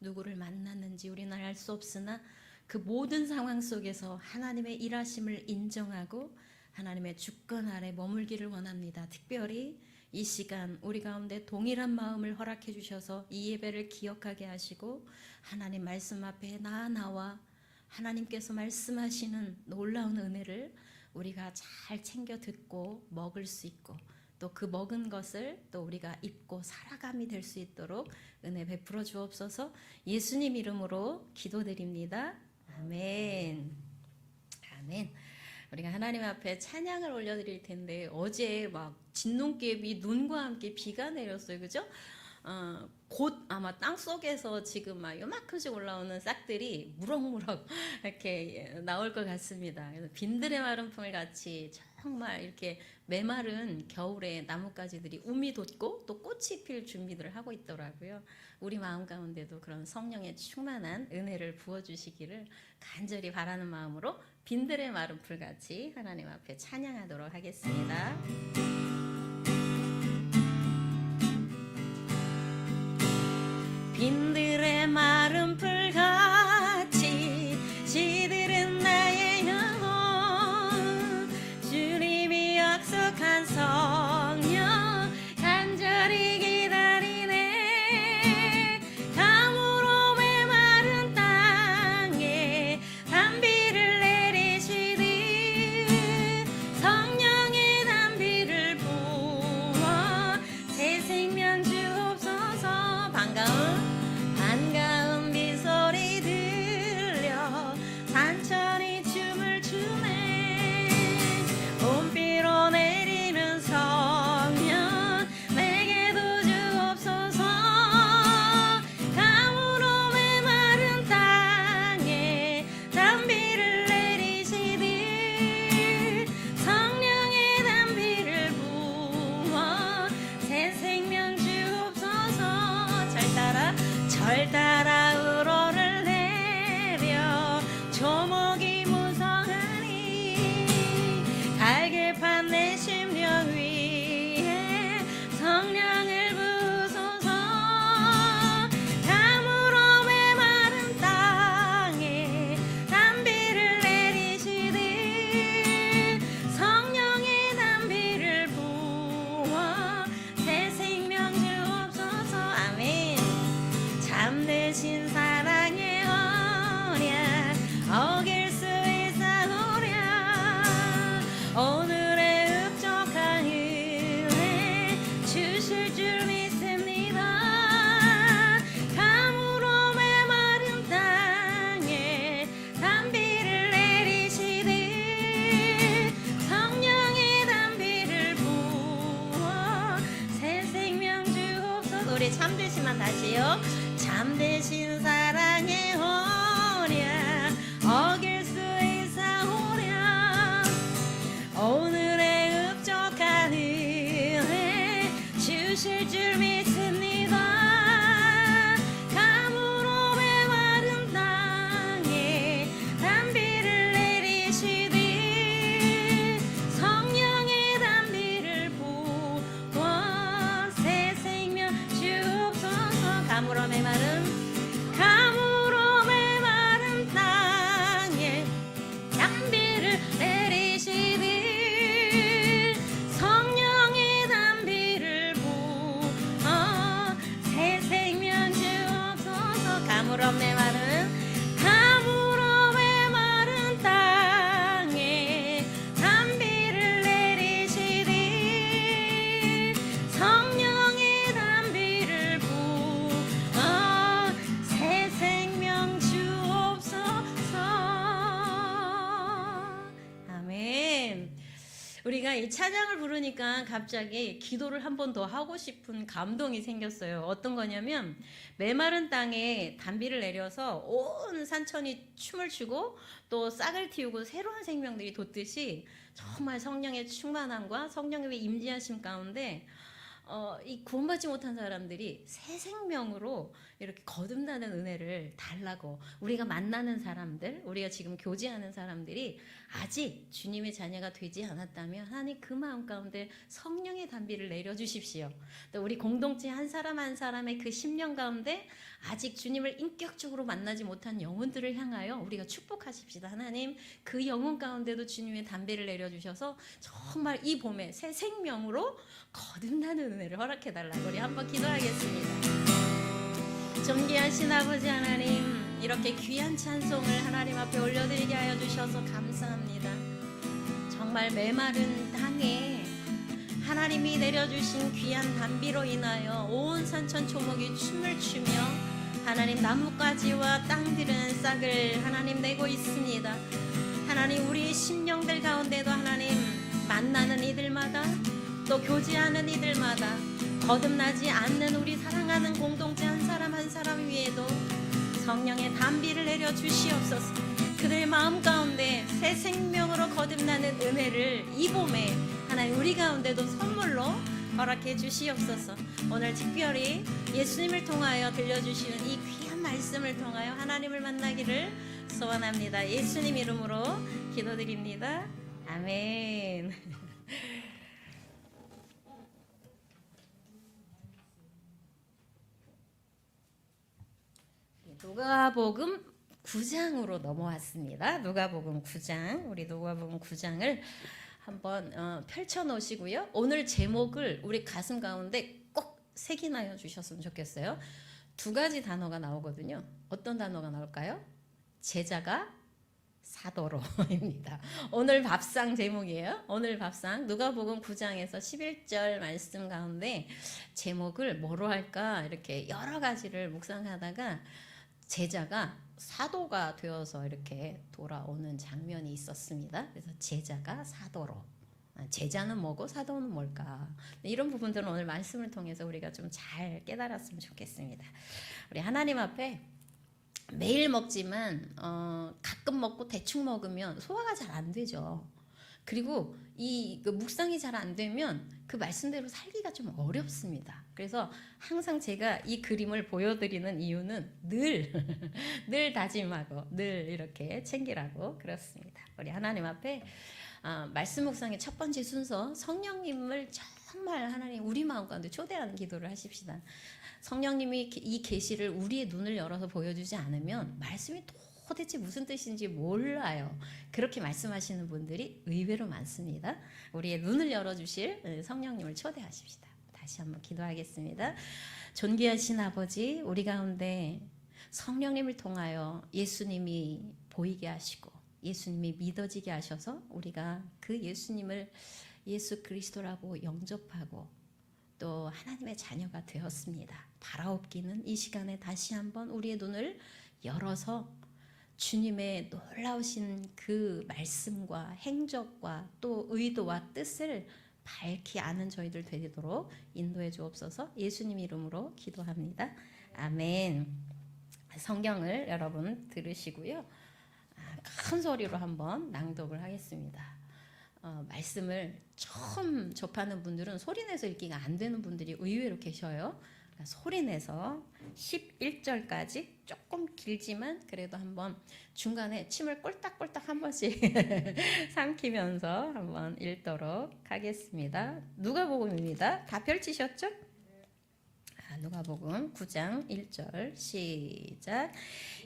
누구를 만났는지 우리는 알 수 없으나 그 모든 상황 속에서 하나님의 일하심을 인정하고 하나님의 주권 아래 머물기를 원합니다. 특별히 이 시간 우리 가운데 동일한 마음을 허락해 주셔서 이 예배를 기억하게 하시고 하나님 말씀 앞에 나와 하나님께서 말씀하시는 놀라운 은혜를 우리가 잘 챙겨 듣고 먹을 수 있고 또 그 먹은 것을 또 우리가 입고 살아감이 될 수 있도록 은혜 베풀어 주옵소서. 예수님 이름으로 기도드립니다. 아멘. 아멘. 우리가 하나님 앞에 찬양을 올려드릴 텐데 어제 막 진눈깨비 눈과 함께 비가 내렸어요. 그죠? 곧 아마 땅 속에서 지금 막 요만큼씩 올라오는 싹들이 무럭무럭 이렇게 나올 것 같습니다. 그래서 빈들의 마른 풀 같이 정말 이렇게 메마른 겨울에 나뭇가지들이 움이 돋고 또 꽃이 필 준비를 하고 있더라고요. 우리 마음 가운데도 그런 성령의 충만한 은혜를 부어주시기를 간절히 바라는 마음으로 빈들의 마른 풀 같이 하나님 앞에 찬양하도록 하겠습니다. 빈들의 마른 풀같이 시들은 나의 영혼 주님이 약속한 성령 간절히 기다리네. 가물어 메마른 땅에 단비를 내리시듯 성령의 단비를 부어 새 생명 주옵소서. 반가운 빗소리 들려 산천이 춤을 추네. 봄비로 내리는 성령 내게도 주옵소서. 가물어 메마른 땅에 단비를 내리시듯 성령의 단비를 부어 새 생명 주옵소서. 절 따라 우러를 내려 조목이 무성하니 갈급한 내 심령 위에 성령을 부소서. 가물어 메마른 땅에 단비를 내리시듯 성령의 단비를 부어 새 생명 주옵소서. 아멘. 참되신 사랑의 언약 어길 수 있사오랴. 오늘의 흡족한 은혜 주실 줄 믿습니다. 가물어 메마른 땅에 단비를 내리시듯 성령의 단비를 부어 새 생명 주옵소서. 우리 참되시만 다시요. 참되신 사랑의 언약 어길 수 있사오랴. 오늘의 흡족한 은혜 주실 줄 믿습니다. 가물어 메마른 땅에 단비를 내리시듯 성령의 단비를 부어 새 생명 주옵소서. 가물어 메마른 땅에 단비를 내리시듯 성령의 단비를 부어 새 생명 주옵소서. 가물어 메마른 땅에 단비를 내리시듯 성령의 단비를 부어 새 생명 주옵소서. 아멘. 우리가 이 찬양을 부르니까 갑자기 기도를 한 번 더 하고 싶은 감동이 생겼어요. 어떤 거냐면 메마른 땅에 단비를 내려서 온 산천이 춤을 추고 또 싹을 틔우고 새로운 생명들이 돋듯이 정말 성령의 충만함과 성령의 임재하심 가운데 이 구원받지 못한 사람들이 새 생명으로 이렇게 거듭나는 은혜를 달라고, 우리가 만나는 사람들, 우리가 지금 교제하는 사람들이 아직 주님의 자녀가 되지 않았다면 하나님 그 마음 가운데 성령의 단비를 내려주십시오. 또 우리 공동체 한 사람 한 사람의 그 심령 가운데 아직 주님을 인격적으로 만나지 못한 영혼들을 향하여 우리가 축복하십시다. 하나님 그 영혼 가운데도 주님의 담배를 내려주셔서 정말 이 봄에 새 생명으로 거듭나는 은혜를 허락해달라고 우리 한번 기도하겠습니다. 존귀하신 아버지 하나님, 이렇게 귀한 찬송을 하나님 앞에 올려드리게 하여 주셔서 감사합니다. 정말 메마른 땅에 하나님이 내려주신 귀한 단비로 인하여 온 산천 초목이 춤을 추며 하나님 나뭇가지와 땅들은 싹을 하나님 내고 있습니다. 하나님 우리 심령들 가운데도 하나님 만나는 이들마다 또 교제하는 이들마다 거듭나지 않는 우리 사랑하는 공동체 한 사람 한 사람 위에도 성령의 단비를 내려 주시옵소서. 그들의 마음 가운데 새 생명으로 거듭나는 은혜를 이 봄에 하나님 우리 가운데도 선물로 허락해 주시옵소서. 오늘 특별히 예수님을 통하여 들려주시는 이 귀한 말씀을 통하여 하나님을 만나기를 소원합니다. 예수님 이름으로 기도드립니다. 아멘. 누가복음 9장으로 넘어왔습니다. 누가복음 9장, 우리 누가복음 9장을 한번 펼쳐 놓으시고요. 오늘 제목을 우리 가슴 가운데 꼭 새기나요 주셨으면 좋겠어요. 두 가지 단어가 나오거든요. 어떤 단어가 나올까요? 제자가 사도로입니다. 오늘 밥상 제목이에요. 오늘 밥상 누가복음 9장에서 11절 말씀 가운데 제목을 뭐로 할까 이렇게 여러 가지를 묵상하다가 제자가 사도가 되어서 이렇게 돌아오는 장면이 있었습니다. 그래서 제자가 사도로. 제자는 뭐고 사도는 뭘까? 이런 부분들은 오늘 말씀을 통해서 우리가 좀 잘 깨달았으면 좋겠습니다. 우리 하나님 앞에 매일 먹지만 가끔 먹고 대충 먹으면 소화가 잘 안 되죠. 그리고 그 묵상이 잘 안 되면 그 말씀대로 살기가 좀 어렵습니다. 그래서 항상 제가 이 그림을 보여드리는 이유는 늘 다짐하고 늘 이렇게 챙기라고 그렇습니다. 우리 하나님 앞에 말씀 묵상의 첫 번째 순서, 성령님을 정말 하나님 우리 마음 가운데 초대하는 기도를 하십시다. 성령님이 이 계시를 우리의 눈을 열어서 보여주지 않으면 말씀이 도대체 무슨 뜻인지 몰라요. 그렇게 말씀하시는 분들이 의외로 많습니다. 우리의 눈을 열어주실 성령님을 초대하십시다. 다시 한번 기도하겠습니다. 존귀하신 아버지, 우리 가운데 성령님을 통하여 예수님이 보이게 하시고 예수님이 믿어지게 하셔서 우리가 그 예수님을 예수 그리스도라고 영접하고 또 하나님의 자녀가 되었습니다. 바라옵기는 이 시간에 다시 한번 우리의 눈을 열어서 주님의 놀라우신 그 말씀과 행적과 또 의도와 뜻을 밝히 아는 저희들 되도록 인도해 주옵소서. 예수님 이름으로 기도합니다. 아멘. 성경을 여러분 들으시고요. 큰 소리로 한번 낭독을 하겠습니다. 말씀을 처음 접하는 분들은 소리내서 읽기가 안 되는 분들이 의외로 계셔요. 그러니까 소리내서 11절까지 조금 길지만 그래도 한번 중간에 침을 꼴딱꼴딱 한 번씩 삼키면서 한번 읽도록 하겠습니다. 누가복음입니다. 다 펼치셨죠? 누가복음 9장 1절 시작.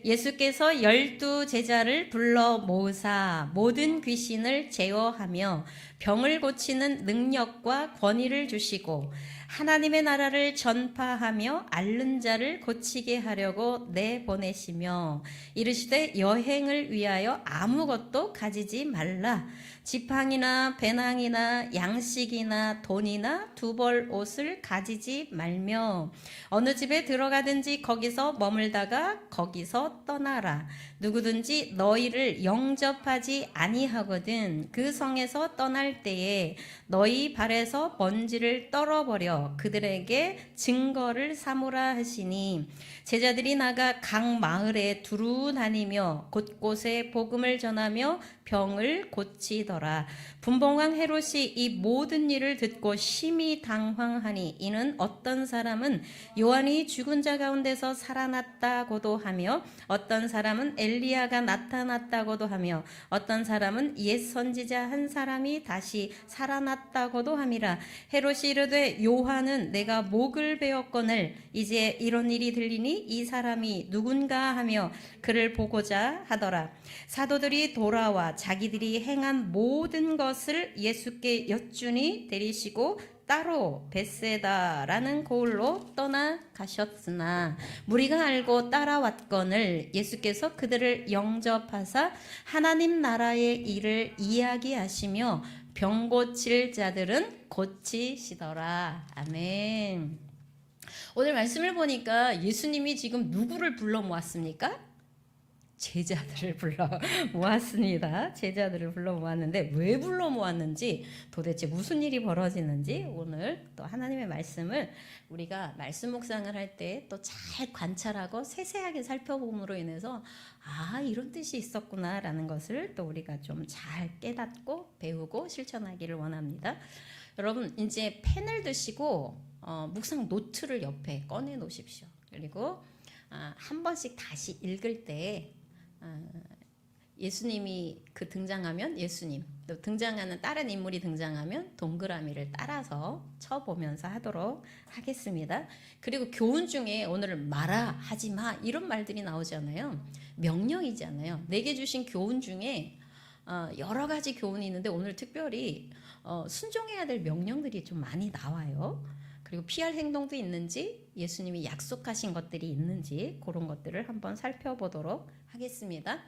예수께서 12 제자를 불러 모으사 모든 귀신을 제어하며 병을 고치는 능력과 권위를 주시고 하나님의 나라를 전파하며 앓는 자를 고치게 하려고 내보내시며 이르시되 여행을 위하여 아무것도 가지지 말라. 지팡이나 배낭이나 양식이나 돈이나 두벌 옷을 가지지 말며 어느 집에 들어가든지 거기서 머물다가 거기서 떠나라. 누구든지 너희를 영접하지 아니하거든 그 성에서 떠날 때에 너희 발에서 먼지를 떨어버려 그들에게 증거를 삼으라 하시니 제자들이 나가 각 마을에 두루 다니며 곳곳에 복음을 전하며 병을 고치더라. 분봉왕 헤롯이 이 모든 일을 듣고 심히 당황하니 이는 어떤 사람은 요한이 죽은 자 가운데서 살아났다고도 하며 어떤 사람은 엘리야가 나타났다고도 하며 어떤 사람은 옛 선지자 한 사람이 다시 살아났다고도 함이라. 헤롯이 이르되 요한은 내가 목을 베었거늘 이제 이런 일이 들리니 이 사람이 누군가 하며 그를 보고자 하더라. 사도들이 돌아와 자기들이 행한 모든 것을 예수께 여쭈니 데리시고 따로 벳세다라는 고을로 떠나가셨으나 무리가 알고 따라왔거늘 예수께서 그들을 영접하사 하나님 나라의 일을 이야기하시며 병 고칠 자들은 고치시더라. 아멘. 오늘 말씀을 보니까 예수님이 지금 누구를 불러 모았습니까? 제자들을 불러 모았습니다. 제자들을 불러 모았는데 왜 불러 모았는지, 도대체 무슨 일이 벌어지는지 오늘 또 하나님의 말씀을 우리가 말씀 묵상을 할 때 또 잘 관찰하고 세세하게 살펴봄으로 인해서 이런 뜻이 있었구나라는 것을 또 우리가 좀 잘 깨닫고 배우고 실천하기를 원합니다. 여러분 이제 펜을 드시고 묵상 노트를 옆에 꺼내 놓으십시오. 그리고 한 번씩 다시 읽을 때 예수님이 등장하면 예수님, 또 등장하는 다른 인물이 등장하면 동그라미를 따라서 쳐보면서 하도록 하겠습니다. 그리고 교훈 중에 오늘 마라, 하지마 이런 말들이 나오잖아요. 명령이잖아요. 내게 주신 교훈 중에 여러 가지 교훈이 있는데 오늘 특별히 순종해야 될 명령들이 좀 많이 나와요. 그리고 피할 행동도 있는지 예수님이 약속하신 것들이 있는지 그런 것들을 한번 살펴보도록 하겠습니다.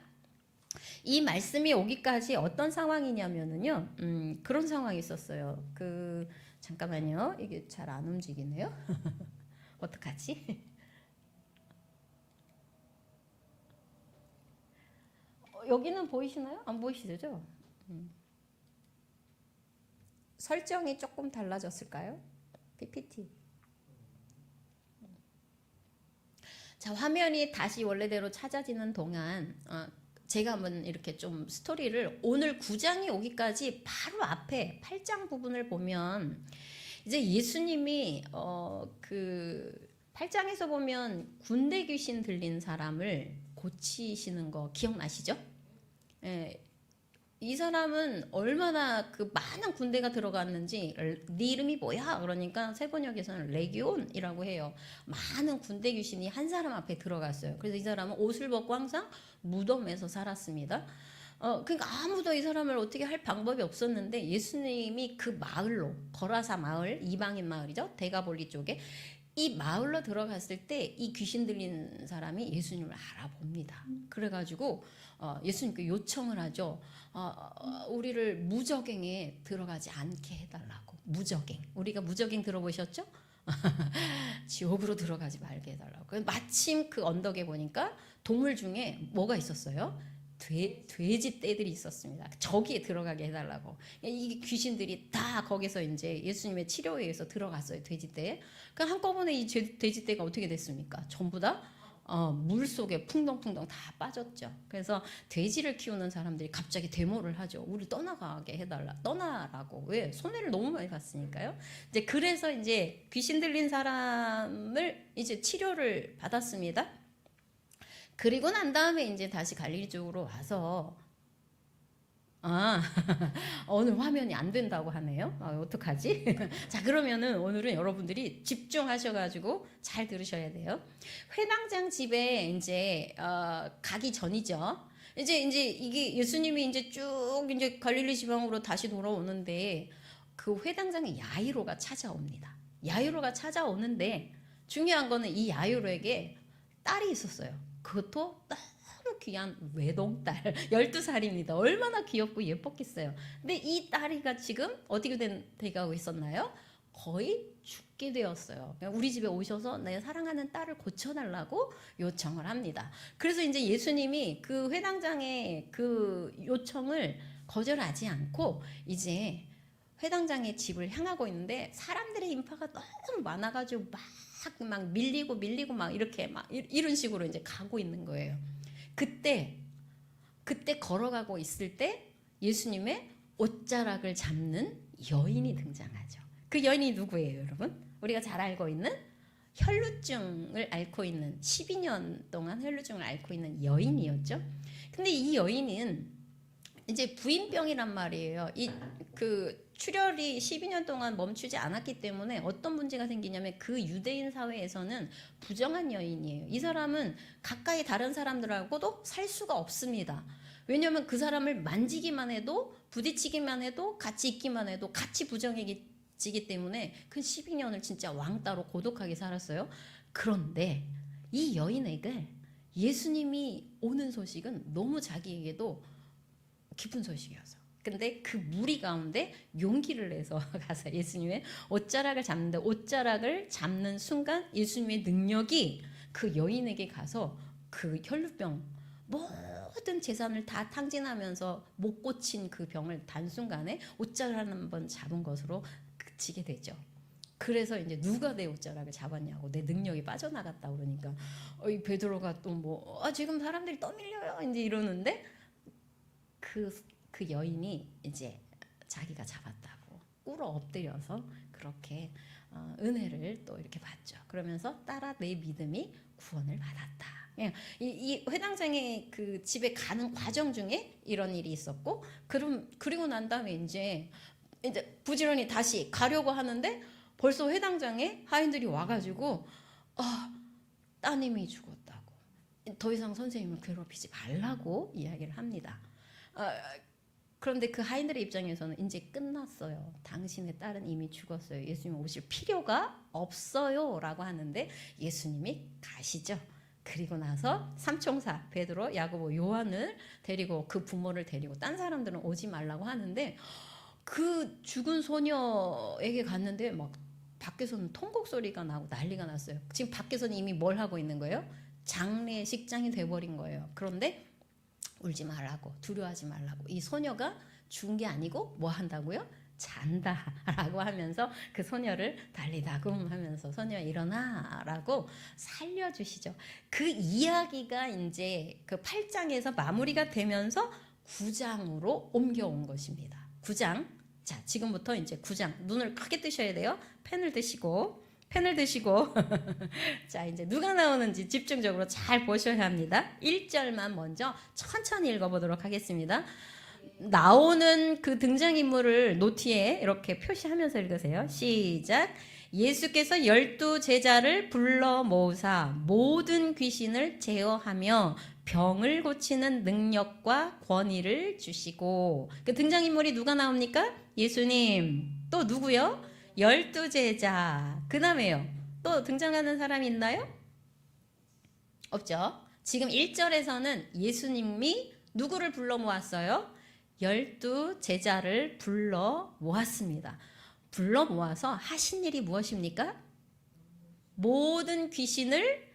이 말씀이 오기까지 어떤 상황이냐면요, 그런 상황이 있었어요. 잠깐만요, 이게 잘 안 움직이네요. 어떡하지? 여기는 보이시나요? 안 보이시죠? 설정이 조금 달라졌을까요? PPT. 자, 화면이 다시 원래대로 찾아지는 동안 제가 한번 이렇게 좀 스토리를, 오늘 9장이 오기까지 바로 앞에 8장 부분을 보면 이제 예수님이 8장에서 보면 군대 귀신 들린 사람을 고치시는 거 기억나시죠? 예. 이 사람은 얼마나 많은 군대가 들어갔는지, 네 이름이 뭐야? 그러니까 세번역에서는 레기온이라고 해요. 많은 군대 귀신이 한 사람 앞에 들어갔어요. 그래서 이 사람은 옷을 벗고 항상 무덤에서 살았습니다. 그러니까 아무도 이 사람을 어떻게 할 방법이 없었는데 예수님이 그 마을로, 거라사 마을, 이방인 마을이죠. 대가볼리 쪽에 이 마을로 들어갔을 때 이 귀신 들린 사람이 예수님을 알아봅니다. 그래가지고 예수님께 요청을 하죠. 우리를 무적행에 들어가지 않게 해달라고. 무적행. 우리가 무적행 들어보셨죠? 지옥으로 들어가지 말게 해달라고. 마침 그 언덕에 보니까 동물 중에 뭐가 있었어요? 돼지 떼들이 있었습니다. 저기에 들어가게 해달라고. 이 귀신들이 다 거기서 이제 예수님의 치료에 의해서 들어갔어요. 돼지 떼에. 그러니까 한꺼번에 이 돼지 떼가 어떻게 됐습니까? 전부 다 물 속에 풍덩풍덩 다 빠졌죠. 그래서 돼지를 키우는 사람들이 갑자기 데모를 하죠. 우리 떠나가게 해달라. 떠나라고. 왜? 손해를 너무 많이 봤으니까요. 이제 그래서 이제 귀신 들린 사람을 이제 치료를 받았습니다. 그리고 난 다음에 이제 다시 갈릴리 쪽으로 와서 오늘 화면이 안 된다고 하네요. 어떡하지? 자, 그러면은 오늘은 여러분들이 집중하셔가지고 잘 들으셔야 돼요. 회당장 집에 이제 가기 전이죠. 이제 이게 예수님이 이제 쭉 이제 갈릴리 지방으로 다시 돌아오는데 그 회당장에 야이로가 찾아옵니다. 야이로가 찾아오는데 중요한 거는 이 야이로에게 딸이 있었어요. 그것도 너무 귀한 외동딸, 12살입니다. 얼마나 귀엽고 예뻤겠어요. 근데 이 딸이가 지금 어떻게 돼가고 있었나요? 거의 죽게 되었어요. 우리 집에 오셔서 내 사랑하는 딸을 고쳐달라고 요청을 합니다. 그래서 이제 예수님이 그 회당장의 그 요청을 거절하지 않고 이제 회당장의 집을 향하고 있는데 사람들의 인파가 너무 많아가지고 막 밀리고 막 이렇게 막 이런 식으로 이제 가고 있는 거예요. 그때 걸어가고 있을 때 예수님의 옷자락을 잡는 여인이 등장하죠. 그 여인이 누구예요, 여러분? 우리가 잘 알고 있는 혈루증을 앓고 있는 12년 동안 혈루증을 앓고 있는 여인이었죠. 근데 이 여인은 이제 부인병이란 말이에요. 그 출혈이 12년 동안 멈추지 않았기 때문에 어떤 문제가 생기냐면 그 유대인 사회에서는 부정한 여인이에요. 이 사람은 가까이 다른 사람들하고도 살 수가 없습니다. 왜냐하면 그 사람을 만지기만 해도 부딪히기만 해도 같이 있기만 해도 같이 부정해지기 때문에 그 12년을 진짜 왕따로 고독하게 살았어요. 그런데 이 여인에게 예수님이 오는 소식은 너무 자기에게도 기쁜 소식이었어. 근데 그 무리 가운데 용기를 내서 가서 예수님의 옷자락을 잡는데 옷자락을 잡는 순간 예수님의 능력이 그 여인에게 가서 그 혈루병 모든 재산을 다 탕진하면서 못 고친 그 병을 단순간에 옷자락 한번 잡은 것으로 그치게 되죠. 그래서 이제 누가 내 옷자락을 잡았냐고 내 능력이 빠져나갔다 그러니까 이 베드로가 또 뭐 지금 사람들이 떠밀려요 이제 이러는데 그 여인이 이제 자기가 잡았다고 꿇어 엎드려서 그렇게 은혜를 또 이렇게 받죠. 그러면서 따라 내 믿음이 구원을 받았다. 이 회당장의 그 집에 가는 과정 중에 이런 일이 있었고 그리고 난 다음에 이제 부지런히 다시 가려고 하는데 벌써 회당장에 하인들이 와가지고 따님이 죽었다고 더 이상 선생님을 괴롭히지 말라고 이야기를 합니다. 그런데 그 하인들의 입장에서는 이제 끝났어요. 당신의 딸은 이미 죽었어요. 예수님 오실 필요가 없어요 라고 하는데 예수님이 가시죠. 그리고 나서 삼총사 베드로, 야고보, 요한을 데리고 그 부모를 데리고 딴 사람들은 오지 말라고 하는데 그 죽은 소녀에게 갔는데 막 밖에서는 통곡 소리가 나고 난리가 났어요. 지금 밖에서는 이미 뭘 하고 있는 거예요? 장례식장이 돼버린 거예요. 그런데 울지 말라고 두려워하지 말라고 이 소녀가 죽은 게 아니고 뭐 한다고요? 잔다라고 하면서 그 소녀를 달리다금 하면서 소녀 일어나라고 살려주시죠. 그 이야기가 이제 그 8장에서 마무리가 되면서 9장으로 옮겨온 것입니다. 9장. 자, 지금부터 이제 9장 눈을 크게 뜨셔야 돼요. 펜을 드시고 자, 이제 누가 나오는지 집중적으로 잘 보셔야 합니다. 1절만 먼저 천천히 읽어보도록 하겠습니다. 나오는 그 등장인물을 노트에 이렇게 표시하면서 읽으세요. 시작. 예수께서 12제자를 불러 모으사 모든 귀신을 제어하며 병을 고치는 능력과 권위를 주시고 그 등장인물이 누가 나옵니까? 예수님. 또 누구요? 12제자. 그 다음에요. 또 등장하는 사람이 있나요? 없죠. 지금 1절에서는 예수님이 누구를 불러 모았어요? 12제자를 불러 모았습니다. 불러 모아서 하신 일이 무엇입니까? 모든 귀신을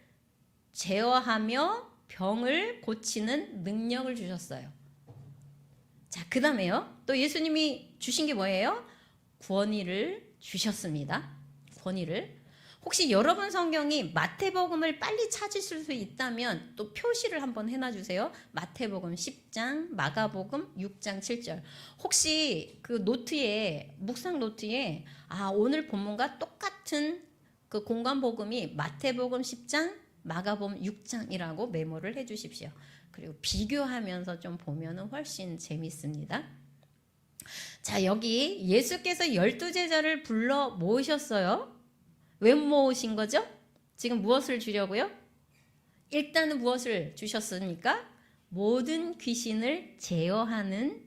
제어하며 병을 고치는 능력을 주셨어요. 자, 그 다음에요. 또 예수님이 주신 게 뭐예요? 권위를 주셨습니다. 권위를. 혹시 여러분 성경이 마태복음을 빨리 찾으실 수 있다면 또 표시를 한번 해놔주세요. 마태복음 10장, 마가복음 6장 7절. 혹시 그 노트에 묵상 노트에 오늘 본문과 똑같은 그 공간복음이 마태복음 10장, 마가복음 6장이라고 메모를 해주십시오. 그리고 비교하면서 좀 보면은 훨씬 재밌습니다. 자, 여기 예수께서 12제자를 불러 모으셨어요. 왜 모으신 거죠? 지금 무엇을 주려고요? 일단은 무엇을 주셨습니까? 모든 귀신을 제어하는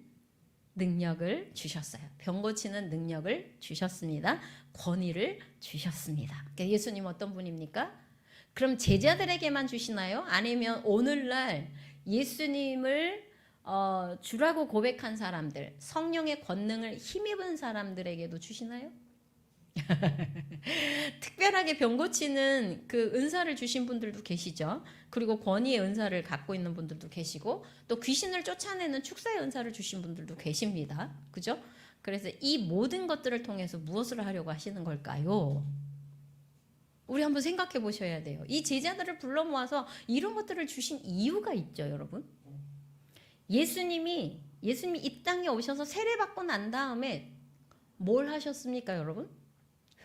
능력을 주셨어요. 병 고치는 능력을 주셨습니다. 권위를 주셨습니다. 그러니까 예수님 어떤 분입니까? 그럼 제자들에게만 주시나요? 아니면 오늘날 예수님을 주라고 고백한 사람들, 성령의 권능을 힘입은 사람들에게도 주시나요? 특별하게 병 고치는 그 은사를 주신 분들도 계시죠. 그리고 권위의 은사를 갖고 있는 분들도 계시고 또 귀신을 쫓아내는 축사의 은사를 주신 분들도 계십니다. 그죠? 그래서 이 모든 것들을 통해서 무엇을 하려고 하시는 걸까요? 우리 한번 생각해 보셔야 돼요. 이 제자들을 불러 모아서 이런 것들을 주신 이유가 있죠, 여러분. 예수님이 예수님이 이 땅에 오셔서 세례받고 난 다음에 뭘 하셨습니까, 여러분?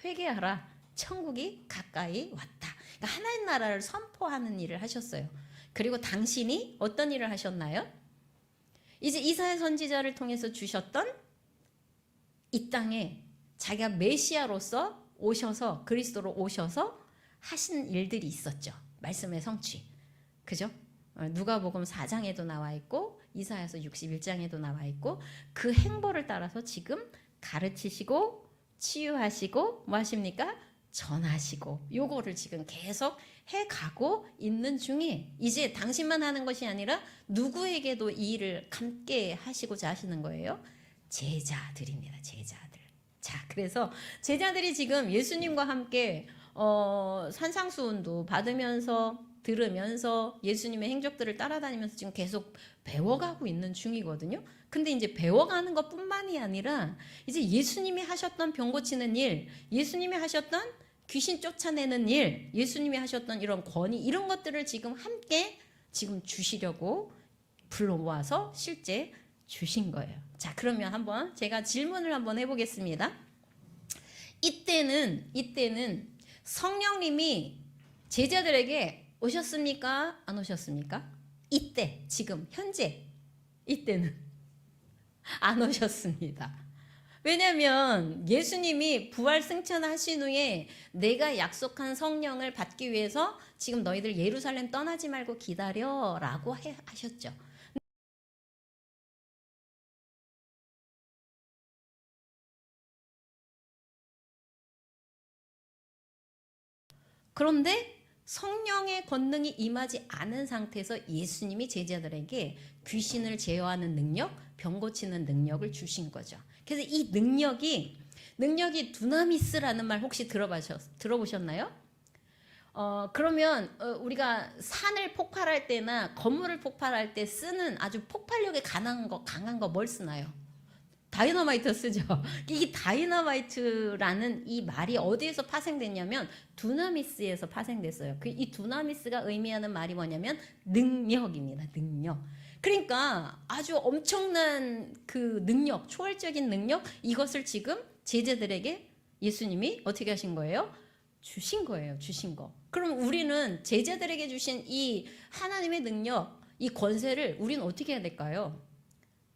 회개하라. 천국이 가까이 왔다. 그러니까 하나님 나라를 선포하는 일을 하셨어요. 그리고 당신이 어떤 일을 하셨나요? 이제 이사야 선지자를 통해서 주셨던 이 땅에 자기가 메시아로서 오셔서 그리스도로 오셔서 하신 일들이 있었죠. 말씀의 성취. 그죠? 누가복음 4장에도 나와 있고 이사야서 61장에도 나와 있고 그 행보를 따라서 지금 가르치시고 치유하시고 뭐 하십니까? 전하시고 요거를 지금 계속 해가고 있는 중에 이제 당신만 하는 것이 아니라 누구에게도 이 일을 함께 하시고자 하시는 거예요? 제자들입니다. 제자들. 자, 그래서 제자들이 지금 예수님과 함께 산상수훈도 받으면서 들으면서 예수님의 행적들을 따라다니면서 지금 계속 배워가고 있는 중이거든요. 근데 이제 배워가는 것뿐만이 아니라 이제 예수님이 하셨던 병 고치는 일, 예수님이 하셨던 귀신 쫓아내는 일, 예수님이 하셨던 이런 권위 이런 것들을 지금 함께 지금 주시려고 불러 모아서 실제 주신 거예요. 자, 그러면 한번 제가 질문을 한번 해보겠습니다. 이때는 성령님이 제자들에게 오셨습니까? 안 오셨습니까? 이때, 지금, 현재, 이때는 안 오셨습니다. 왜냐하면 예수님이 부활 승천하신 후에 내가 약속한 성령을 받기 위해서 지금 너희들 예루살렘 떠나지 말고 기다려라고 하셨죠. 그런데 성령의 권능이 임하지 않은 상태에서 예수님이 제자들에게 귀신을 제어하는 능력, 병 고치는 능력을 주신 거죠. 그래서 이 능력이 두나미스라는 말 혹시 들어보셨나요? 그러면 우리가 산을 폭발할 때나 건물을 폭발할 때 쓰는 아주 폭발력이 강한 거 뭘 쓰나요? 다이너마이트 쓰죠. 이 다이너마이트라는 이 말이 어디에서 파생됐냐면 두나미스에서 파생됐어요. 이 두나미스가 의미하는 말이 뭐냐면 능력입니다. 능력. 그러니까 아주 엄청난 그 능력, 초월적인 능력 이것을 지금 제자들에게 예수님이 어떻게 하신 거예요? 주신 거예요. 주신 거. 그럼 우리는 제자들에게 주신 이 하나님의 능력, 이 권세를 우리는 어떻게 해야 될까요?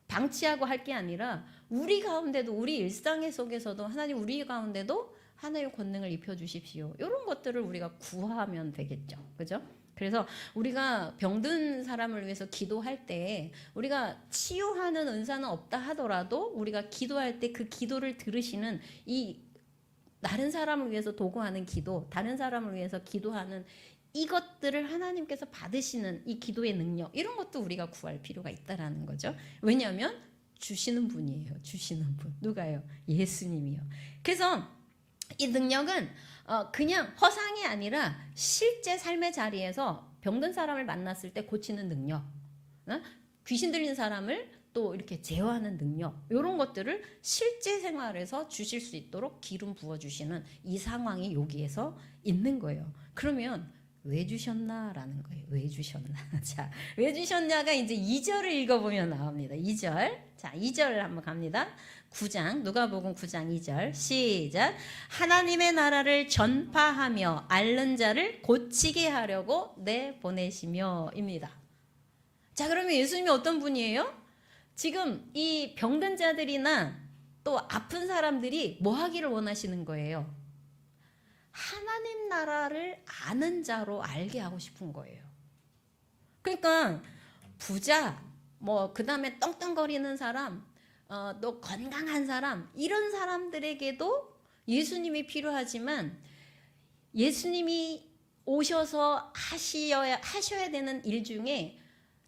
방치하고 할 게 아니라 우리 가운데도 우리 일상 속에서도 하나님 우리 가운데도 하나님의 권능을 입혀 주십시오. 이런 것들을 우리가 구하면 되겠죠. 그죠? 그래서 우리가 병든 사람을 위해서 기도할 때 우리가 치유하는 은사는 없다 하더라도 우리가 기도할 때 그 기도를 들으시는 이 다른 사람을 위해서 도구하는 기도, 다른 사람을 위해서 기도하는 이것들을 하나님께서 받으시는 이 기도의 능력 이런 것도 우리가 구할 필요가 있다라는 거죠. 왜냐하면 주시는 분이에요. 주시는 분. 누가요? 예수님이요. 그래서 이 능력은 그냥 허상이 아니라 실제 삶의 자리에서 병든 사람을 만났을 때 고치는 능력, 귀신 들린 사람을 또 이렇게 제어하는 능력 이런 것들을 실제 생활에서 주실 수 있도록 기름 부어주시는 이 상황이 여기에서 있는 거예요. 그러면 왜 주셨나라는 거예요. 왜 주셨나? 자, 왜 주셨냐가 이제 2절을 읽어보면 나옵니다. 2절. 자, 2절 한번 갑니다. 9장, 누가복음 9장 2절. 시작. 하나님의 나라를 전파하며 앓는 자를 고치게 하려고 내보내시며입니다. 자, 그러면 예수님이 어떤 분이에요? 지금 이 병든 자들이나 또 아픈 사람들이 뭐 하기를 원하시는 거예요? 하나님 나라를 아는 자로 알게 하고 싶은 거예요. 그러니까 부자, 뭐 그 다음에 떵떵거리는 사람, 또 건강한 사람 이런 사람들에게도 예수님이 필요하지만 예수님이 오셔서 하셔야 되는 일 중에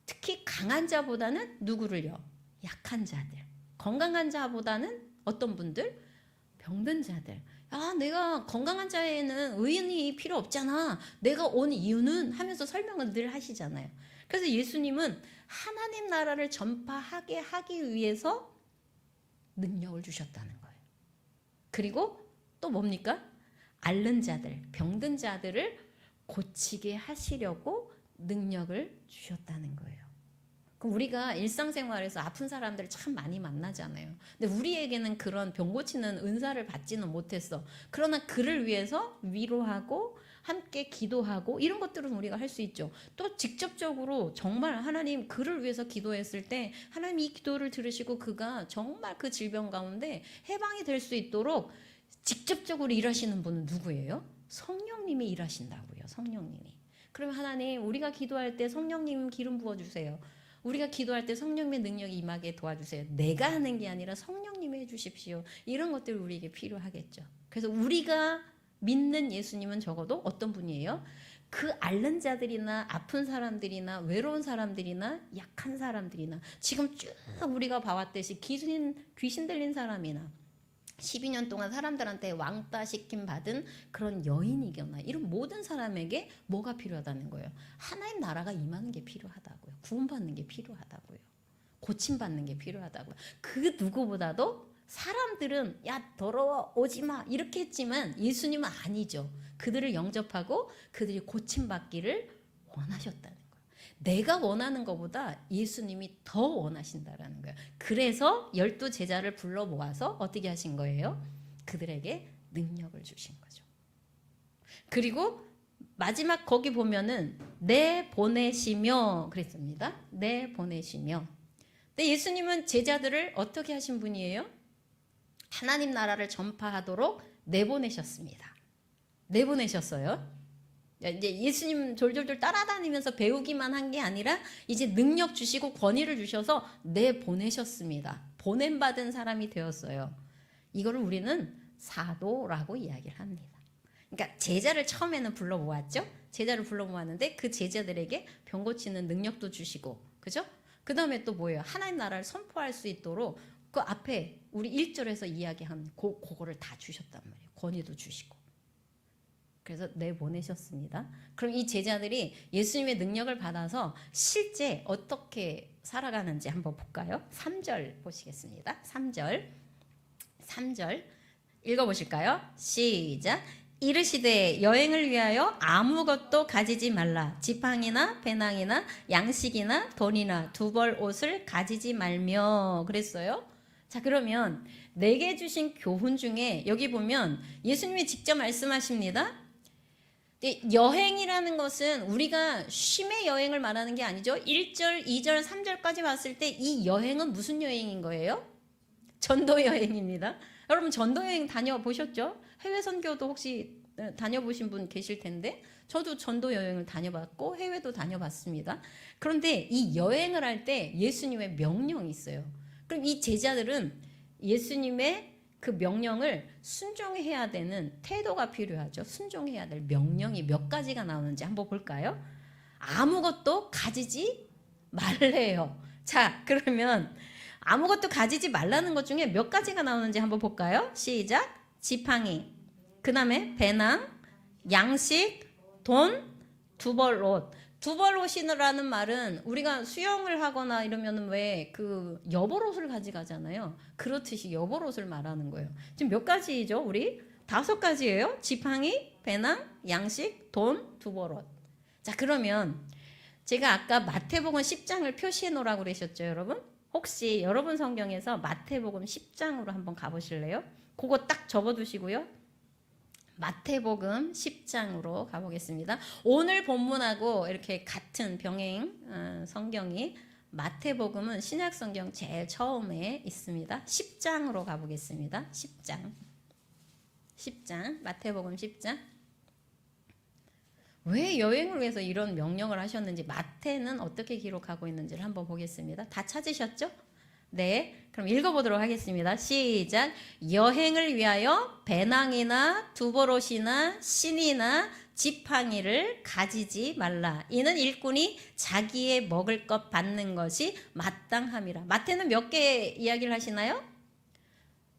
특히 강한 자보다는 누구를요? 약한 자들. 건강한 자보다는 어떤 분들? 병든 자들. 아, 내가 건강한 자에는 의인이 필요 없잖아. 내가 온 이유는 하면서 설명을 늘 하시잖아요. 그래서 예수님은 하나님 나라를 전파하게 하기 위해서 능력을 주셨다는 거예요. 그리고 또 뭡니까? 앓는 자들, 병든 자들을 고치게 하시려고 능력을 주셨다는 거예요. 그럼 우리가 일상생활에서 아픈 사람들을 참 많이 만나잖아요. 근데 우리에게는 그런 병 고치는 은사를 받지는 못했어. 그러나 그를 위해서 위로하고 함께 기도하고 이런 것들은 우리가 할 수 있죠. 또 직접적으로 정말 하나님 그를 위해서 기도했을 때 하나님 이 기도를 들으시고 그가 정말 그 질병 가운데 해방이 될 수 있도록 직접적으로 일하시는 분은 누구예요? 성령님이 일하신다고요. 성령님이. 그러면 하나님 우리가 기도할 때 성령님 기름 부어주세요. 우리가 기도할 때 성령님의 능력이 임하게 도와주세요. 내가 하는 게 아니라 성령님이 해주십시오. 이런 것들이 우리에게 필요하겠죠. 그래서 우리가 믿는 예수님은 적어도 어떤 분이에요? 그 앓는 자들이나 아픈 사람들이나 외로운 사람들이나 약한 사람들이나 지금 쭉 우리가 봐왔듯이 귀신 들린 사람이나 12년 동안 사람들한테 왕따 시킴 받은 그런 여인이거나 이런 모든 사람에게 뭐가 필요하다는 거예요? 하나님 나라가 임하는 게 필요하다고요. 구원받는 게 필요하다고요. 고침받는 게 필요하다고요. 그 누구보다도 사람들은 야 더러워 오지마 이렇게 했지만 예수님은 아니죠. 그들을 영접하고 그들이 고침받기를 원하셨다는 거예요. 내가 원하는 것보다 예수님이 더 원하신다라는 거예요. 그래서 12 제자를 불러 모아서 어떻게 하신 거예요? 그들에게 능력을 주신 거죠. 그리고 마지막 거기 보면은 내 보내시며 그랬습니다. 내 보내시며. 근데 예수님은 제자들을 어떻게 하신 분이에요? 하나님 나라를 전파하도록 내보내셨습니다. 내보내셨어요. 이제 예수님 졸졸졸 따라다니면서 배우기만 한 게 아니라 이제 능력 주시고 권위를 주셔서 내보내셨습니다. 보냄받은 사람이 되었어요. 이거를 우리는 사도라고 이야기를 합니다. 그러니까 제자를 처음에는 불러 모았죠. 제자를 불러 모았는데 그 제자들에게 병 고치는 능력도 주시고, 그죠? 그 다음에 또 뭐예요? 하나님 나라를 선포할 수 있도록 그 앞에 우리 1절에서 이야기한 그거를 다 주셨단 말이에요. 권위도 주시고. 그래서 내보내셨습니다. 그럼 이 제자들이 예수님의 능력을 받아서 실제 어떻게 살아가는지 한번 볼까요? 3절 보시겠습니다. 3절 읽어보실까요? 시작. 이르시되 여행을 위하여 아무것도 가지지 말라. 지팡이나 배낭이나 양식이나 돈이나 두벌 옷을 가지지 말며 그랬어요. 자, 그러면 내게 주신 교훈 중에 여기 보면 예수님이 직접 말씀하십니다. 여행이라는 것은 우리가 쉼의 여행을 말하는 게 아니죠. 1절, 2절, 3절까지 봤을 때 이 여행은 무슨 여행인 거예요? 전도 여행입니다. 여러분 전도 여행 다녀보셨죠? 해외 선교도 혹시 다녀보신 분 계실 텐데 저도 전도 여행을 다녀봤고 해외도 다녀봤습니다. 그런데 이 여행을 할 때 예수님의 명령이 있어요. 그럼 이 제자들은 예수님의 그 명령을 순종해야 되는 태도가 필요하죠. 순종해야 될 명령이 몇 가지가 나오는지 한번 볼까요? 아무것도 가지지 말래요. 자, 그러면 아무것도 가지지 말라는 것 중에 몇 가지가 나오는지 한번 볼까요? 시작. 지팡이, 그 다음에 배낭, 양식, 돈, 두벌 옷. 두벌 옷이라는 말은 우리가 수영을 하거나 이러면 왜 그 여벌 옷을 가져가잖아요. 그렇듯이 여벌 옷을 말하는 거예요. 지금 몇 가지죠? 우리 5가지예요. 지팡이, 배낭, 양식, 돈, 두벌 옷. 자, 그러면 제가 아까 마태복음 10장을 표시해 놓으라고 그러셨죠, 여러분? 혹시 여러분 성경에서 마태복음 10장으로 한번 가보실래요? 그거 딱 접어두시고요. 마태복음 10장으로 가보겠습니다. 오늘 본문하고 이렇게 같은 병행 성경이 마태복음은 신약성경 제일 처음에 있습니다. 10장으로 가보겠습니다. 10장 마태복음 10장. 왜 여행을 위해서 이런 명령을 하셨는지 마태는 어떻게 기록하고 있는지를 한번 보겠습니다. 다 찾으셨죠? 네, 그럼 읽어보도록 하겠습니다. 시작. 여행을 위하여 배낭이나 두벌옷이나 신이나 지팡이를 가지지 말라. 이는 일꾼이 자기의 먹을 것 받는 것이 마땅함이라. 마태는 몇 개 이야기를 하시나요?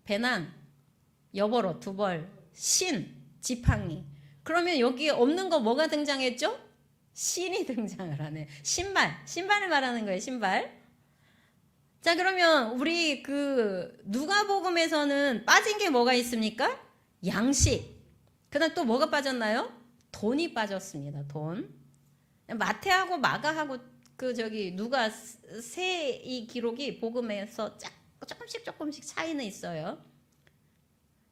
배낭, 여벌옷, 두벌, 신, 지팡이. 그러면 여기에 없는 거 뭐가 등장했죠? 신이 등장을 하네. 신발을 말하는 거예요. 신발. 자, 그러면 우리 그 누가복음에서는 빠진 게 뭐가 있습니까? 양식. 그다음 또 뭐가 빠졌나요? 돈이 빠졌습니다. 돈. 마태하고 마가하고 누가 세 이 기록이 복음에서 조금씩 차이는 있어요.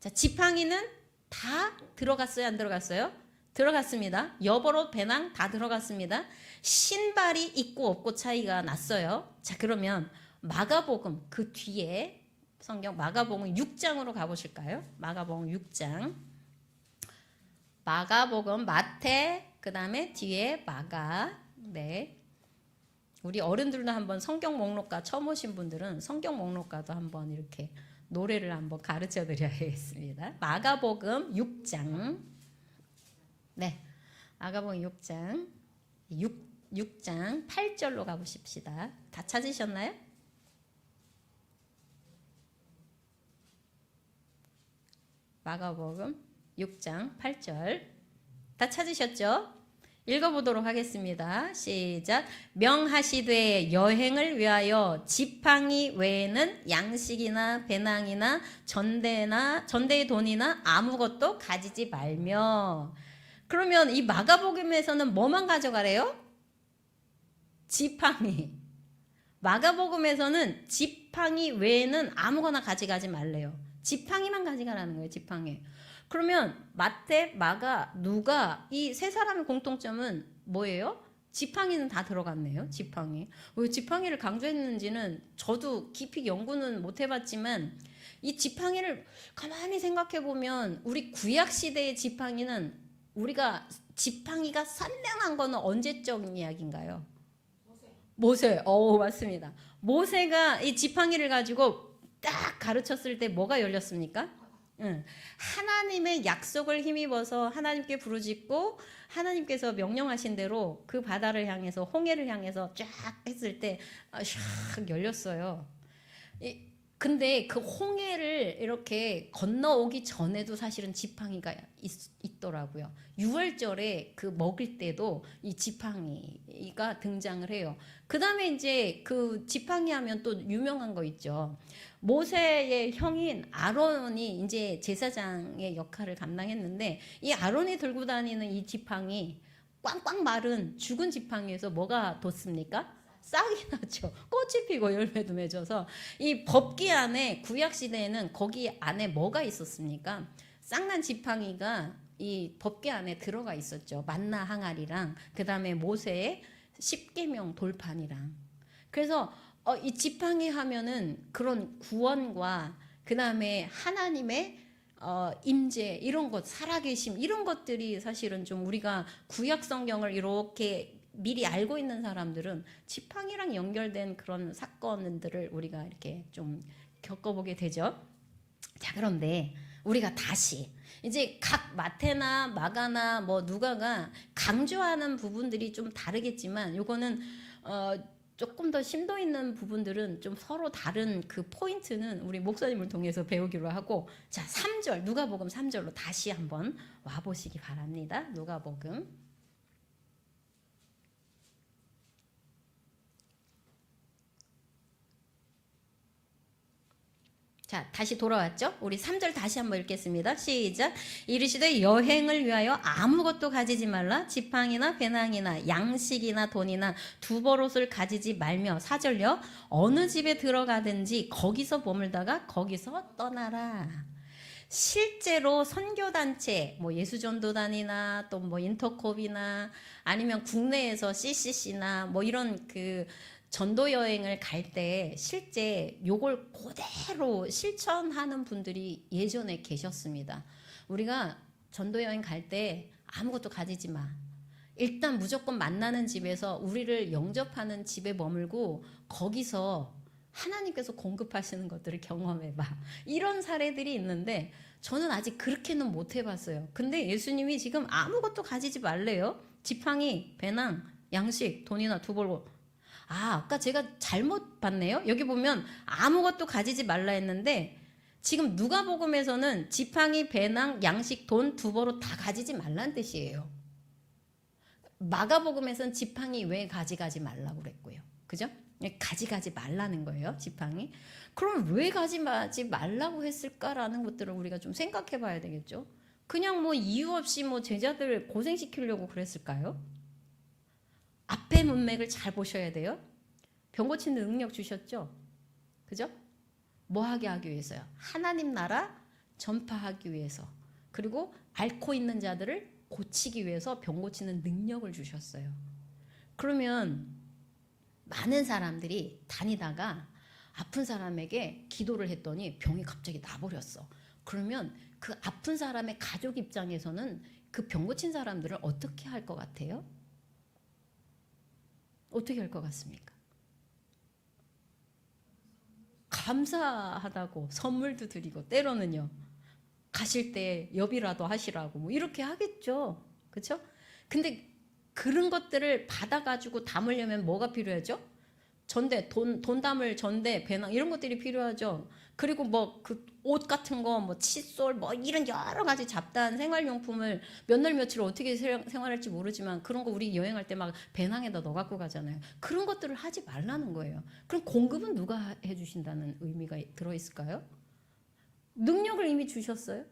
자, 지팡이는 다 들어갔어요, 안 들어갔어요? 들어갔습니다. 여벌옷, 배낭 다 들어갔습니다. 신발이 있고 없고 차이가 났어요. 자, 그러면 마가복음 그 뒤에 성경 마가복음 6장으로 가보실까요? 마가복음 6장. 마가복음 마태 그 다음에 뒤에 마가. 네. 우리 어른들도 한번 성경 목록가 처음 오신 분들은 성경 목록가도 한번 이렇게 노래를 한번 가르쳐 드려야겠습니다. 마가복음 6장. 네. 마가복음 6장. 6장 8절로 가보십시다. 다 찾으셨나요? 마가복음 6장 8절. 다 찾으셨죠? 읽어보도록 하겠습니다. 시작. 명하시되 여행을 위하여 지팡이 외에는 양식이나 배낭이나 전대의 돈이나 아무것도 가지지 말며. 그러면 이 마가복음에서는 뭐만 가져가래요? 지팡이. 마가복음에서는 지팡이 외에는 아무거나 가져가지 말래요. 지팡이만 가져가라는 거예요. 지팡이. 그러면 마태, 마가, 누가 이 세 사람의 공통점은 뭐예요? 지팡이는 다 들어갔네요. 지팡이. 왜 지팡이를 강조했는지는 저도 깊이 연구는 못 해봤지만 이 지팡이를 가만히 생각해 보면 우리 구약 시대의 지팡이는 우리가 지팡이가 선명한 거는 언제적 이야기인가요? 모세. 맞습니다. 모세가 이 지팡이를 가지고 딱 가르쳤을 때 뭐가 열렸습니까? 하나님의 약속을 힘입어서 하나님께 부르짖고 하나님께서 명령하신 대로 그 바다를 향해서 홍해를 향해서 쫙 했을 때 샥 열렸어요. 근데 그 홍해를 이렇게 건너오기 전에도 사실은 지팡이가 있더라고요. 6월절에 그 먹을 때도 이 지팡이가 등장을 해요. 그 다음에 이제 그 지팡이 하면 또 유명한 거 있죠. 모세의 형인 아론이 이제 제사장의 역할을 감당했는데 이 아론이 들고 다니는 이 지팡이 꽝꽝 마른 죽은 지팡이에서 뭐가 돋습니까? 싹이 나죠. 꽃이 피고 열매도 맺어서 이 법기 안에 구약 시대에는 거기 안에 뭐가 있었습니까? 싹난 지팡이가 이 법기 안에 들어가 있었죠. 만나 항아리랑 그 다음에 모세의 십계명 돌판이랑. 그래서 이 지팡이 하면은 그런 구원과 그 다음에 하나님의 임재 이런 것, 살아계심 이런 것들이 사실은 좀 우리가 구약 성경을 이렇게 미리 알고 있는 사람들은 지팡이랑 연결된 그런 사건들을 우리가 이렇게 좀 겪어보게 되죠. 자, 그런데 우리가 다시 이제 각 마태나 마가나 뭐 누가가 강조하는 부분들이 좀 다르겠지만 요거는 조금 더 심도 있는 부분들은 좀 서로 다른 그 포인트는 우리 목사님을 통해서 배우기로 하고, 자, 3절 누가복음 3절로 다시 한번 와보시기 바랍니다. 누가복음. 자, 다시 돌아왔죠? 우리 3절 다시 한번 읽겠습니다. 시작. 이르시되 여행을 위하여 아무것도 가지지 말라. 지팡이나 배낭이나 양식이나 돈이나 두벌옷을 가지지 말며. 4절요. 어느 집에 들어가든지 거기서 머물다가 거기서 떠나라. 실제로 선교단체, 뭐 예수전도단이나 또 뭐 인터콥이나 아니면 국내에서 CCC나 뭐 이런 그 전도 여행을 갈 때 실제 요걸 그대로 실천하는 분들이 예전에 계셨습니다. 우리가 전도 여행 갈 때 아무것도 가지지 마. 일단 무조건 만나는 집에서 우리를 영접하는 집에 머물고 거기서 하나님께서 공급하시는 것들을 경험해봐. 이런 사례들이 있는데 저는 아직 그렇게는 못 해봤어요. 근데 예수님이 지금 아무것도 가지지 말래요. 지팡이, 배낭, 양식, 돈이나 두벌. 아까 제가 잘못 봤네요. 여기 보면 아무것도 가지지 말라 했는데 지금 누가복음에서는 지팡이, 배낭, 양식, 돈, 두벌옷 다 가지지 말라는 뜻이에요. 마가복음에서는 지팡이 왜 가지가지 말라고 그랬고요. 그죠? 가지가지 말라는 거예요. 지팡이. 그럼 왜 가지가지 말라고 했을까라는 것들을 우리가 좀 생각해 봐야 되겠죠. 그냥 뭐 이유 없이 뭐 제자들 고생시키려고 그랬을까요? 앞에 문맥을 잘 보셔야 돼요. 병 고치는 능력 주셨죠? 그죠? 뭐 하게 하기 위해서요? 하나님 나라 전파하기 위해서. 그리고 앓고 있는 자들을 고치기 위해서 병 고치는 능력을 주셨어요. 그러면 많은 사람들이 다니다가 아픈 사람에게 기도를 했더니 병이 갑자기 나버렸어. 그러면 그 아픈 사람의 가족 입장에서는 그 병 고친 사람들을 어떻게 할 것 같아요? 어떻게 할 것 같습니까? 감사하다고 선물도 드리고 때로는요. 가실 때 여비라도 하시라고 뭐 이렇게 하겠죠. 그렇죠? 근데 그런 것들을 받아가지고 담으려면 뭐가 필요하죠? 전대, 돈 담을 전대, 배낭 이런 것들이 필요하죠. 그리고 뭐 그 옷 같은 거, 뭐 칫솔, 뭐 이런 여러 가지 잡다한 생활용품을 몇 날 며칠 어떻게 생활할지 모르지만 그런 거 우리 여행할 때 막 배낭에다 넣어 갖고 가잖아요. 그런 것들을 하지 말라는 거예요. 그럼 공급은 누가 해주신다는 의미가 들어있을까요? 능력을 이미 주셨어요.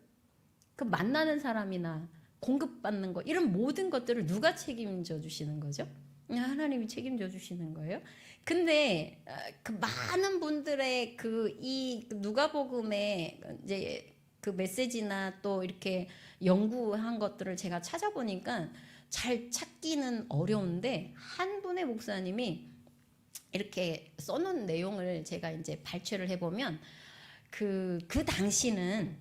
그 만나는 사람이나 공급받는 거 이런 모든 것들을 누가 책임져 주시는 거죠? 하나님이 책임져 주시는 거예요. 근데 그 많은 분들의 이 누가복음의 이제 그 메시지나 또 이렇게 연구한 것들을 제가 찾아보니까 잘 찾기는 어려운데 한 분의 목사님이 이렇게 써놓은 내용을 제가 이제 발췌를 해보면 그 당시는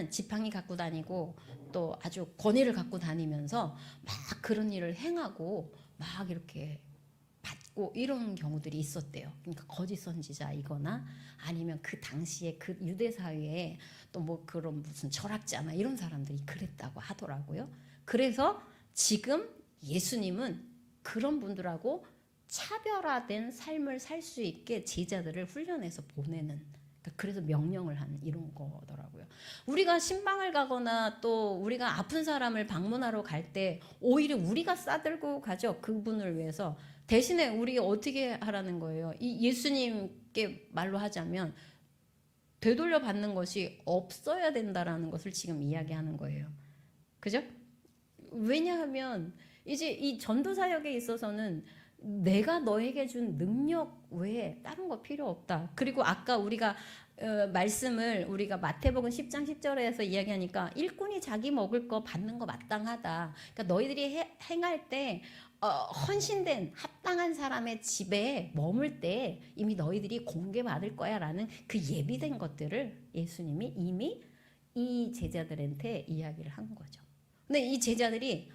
지팡이 갖고 다니고 또 아주 권위를 갖고 다니면서 막 그런 일을 행하고 막 이렇게 받고 이런 경우들이 있었대요. 그러니까 거짓 선지자이거나 아니면 그 당시에 그 유대 사회에 또 뭐 그런 무슨 철학자나 이런 사람들이 그랬다고 하더라고요. 그래서 지금 예수님은 그런 분들하고 차별화된 삶을 살 수 있게 제자들을 훈련해서 보내는, 그래서 명령을 한 이런 거더라고요. 우리가 신방을 가거나 또 우리가 아픈 사람을 방문하러 갈 때 오히려 우리가 싸들고 가죠. 그분을 위해서. 대신에 우리 어떻게 하라는 거예요? 이 예수님께 말로 하자면 되돌려 받는 것이 없어야 된다라는 것을 지금 이야기하는 거예요. 그죠? 왜냐하면 이제 이 전도 사역에 있어서는 내가 너에게 준 능력 외에 다른 거 필요 없다. 그리고 아까 우리가 말씀을 우리가 마태복음 10장 10절에서 이야기하니까 일꾼이 자기 먹을 거 받는 거 마땅하다. 그러니까 너희들이 행할 때 헌신된 합당한 사람의 집에 머물 때 이미 너희들이 공개받을 거야 라는 그 예비된 것들을 예수님이 이미 이 제자들한테 이야기를 한 거죠. 근데 이 제자들이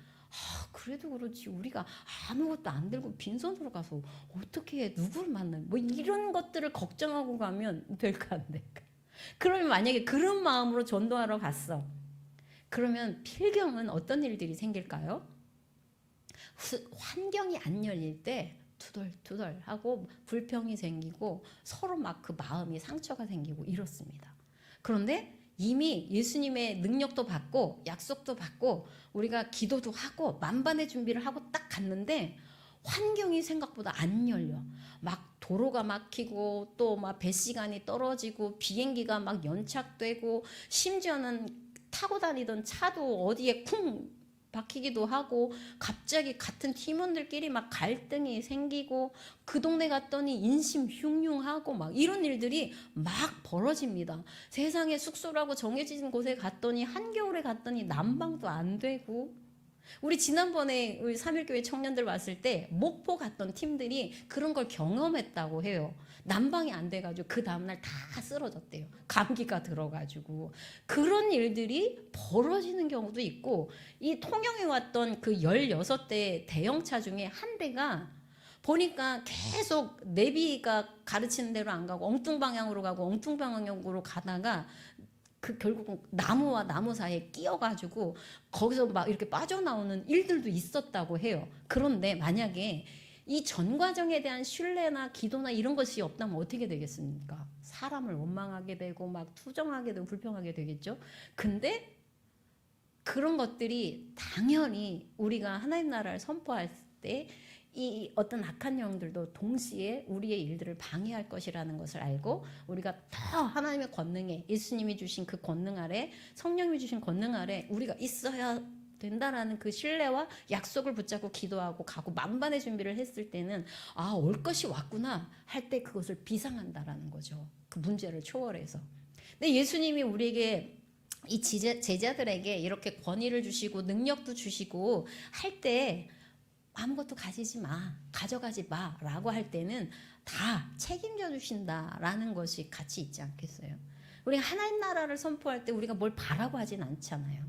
그래도 그렇지 우리가 아무것도 안 들고 빈손으로 가서 어떻게 누구를 만나 뭐 이런 것들을 걱정하고 가면 될까 안 될까? 그러면 만약에 그런 마음으로 전도하러 갔어. 그러면 필경은 어떤 일들이 생길까요? 환경이 안 열릴 때 투덜투덜하고 불평이 생기고 서로 막 그 마음이 상처가 생기고 이렇습니다. 그런데 이미 예수님의 능력도 받고 약속도 받고 우리가 기도도 하고 만반의 준비를 하고 딱 갔는데 환경이 생각보다 안 열려. 막 도로가 막히고 또 막 배 시간이 떨어지고 비행기가 막 연착되고 심지어는 타고 다니던 차도 어디에 쿵 박히기도 하고 갑자기 같은 팀원들끼리 막 갈등이 생기고 그 동네 갔더니 인심 흉흉하고 막 이런 일들이 막 벌어집니다. 세상에 숙소라고 정해진 곳에 갔더니 한겨울에 갔더니 난방도 안 되고 우리 지난번에 우리 3.1교회 청년들 왔을 때 목포 갔던 팀들이 그런 걸 경험했다고 해요. 난방이 안 돼가지고 그 다음날 다 쓰러졌대요. 감기가 들어가지고. 그런 일들이 벌어지는 경우도 있고 이 통영에 왔던 그 16대 대형차 중에 한 대가 보니까 계속 내비가 가르치는 대로 안 가고 엉뚱 방향으로 가고 엉뚱 방향으로 가다가 결국 나무와 나무 사이에 끼어가지고 거기서 막 이렇게 빠져나오는 일들도 있었다고 해요. 그런데 만약에 이 전 과정에 대한 신뢰나 기도나 이런 것이 없다면 어떻게 되겠습니까? 사람을 원망하게 되고 막 투정하게 되고 불평하게 되겠죠. 근데 그런 것들이 당연히 우리가 하나님 나라를 선포할 때 이 어떤 악한 영들도 동시에 우리의 일들을 방해할 것이라는 것을 알고 우리가 더 하나님의 권능에 예수님이 주신 그 권능 아래 성령이 주신 권능 아래 우리가 있어야 된다라는 그 신뢰와 약속을 붙잡고 기도하고 가고 만반의 준비를 했을 때는 올 것이 왔구나 할 때 그것을 비상한다라는 거죠. 그 문제를 초월해서. 근데 예수님이 우리에게 이 제자들에게 이렇게 권위를 주시고 능력도 주시고 할 때 아무것도 가져가지 마라고 할 때는 다 책임져 주신다라는 것이 같이 있지 않겠어요? 우리가 하나님 나라를 선포할 때 우리가 뭘 바라고 하진 않잖아요.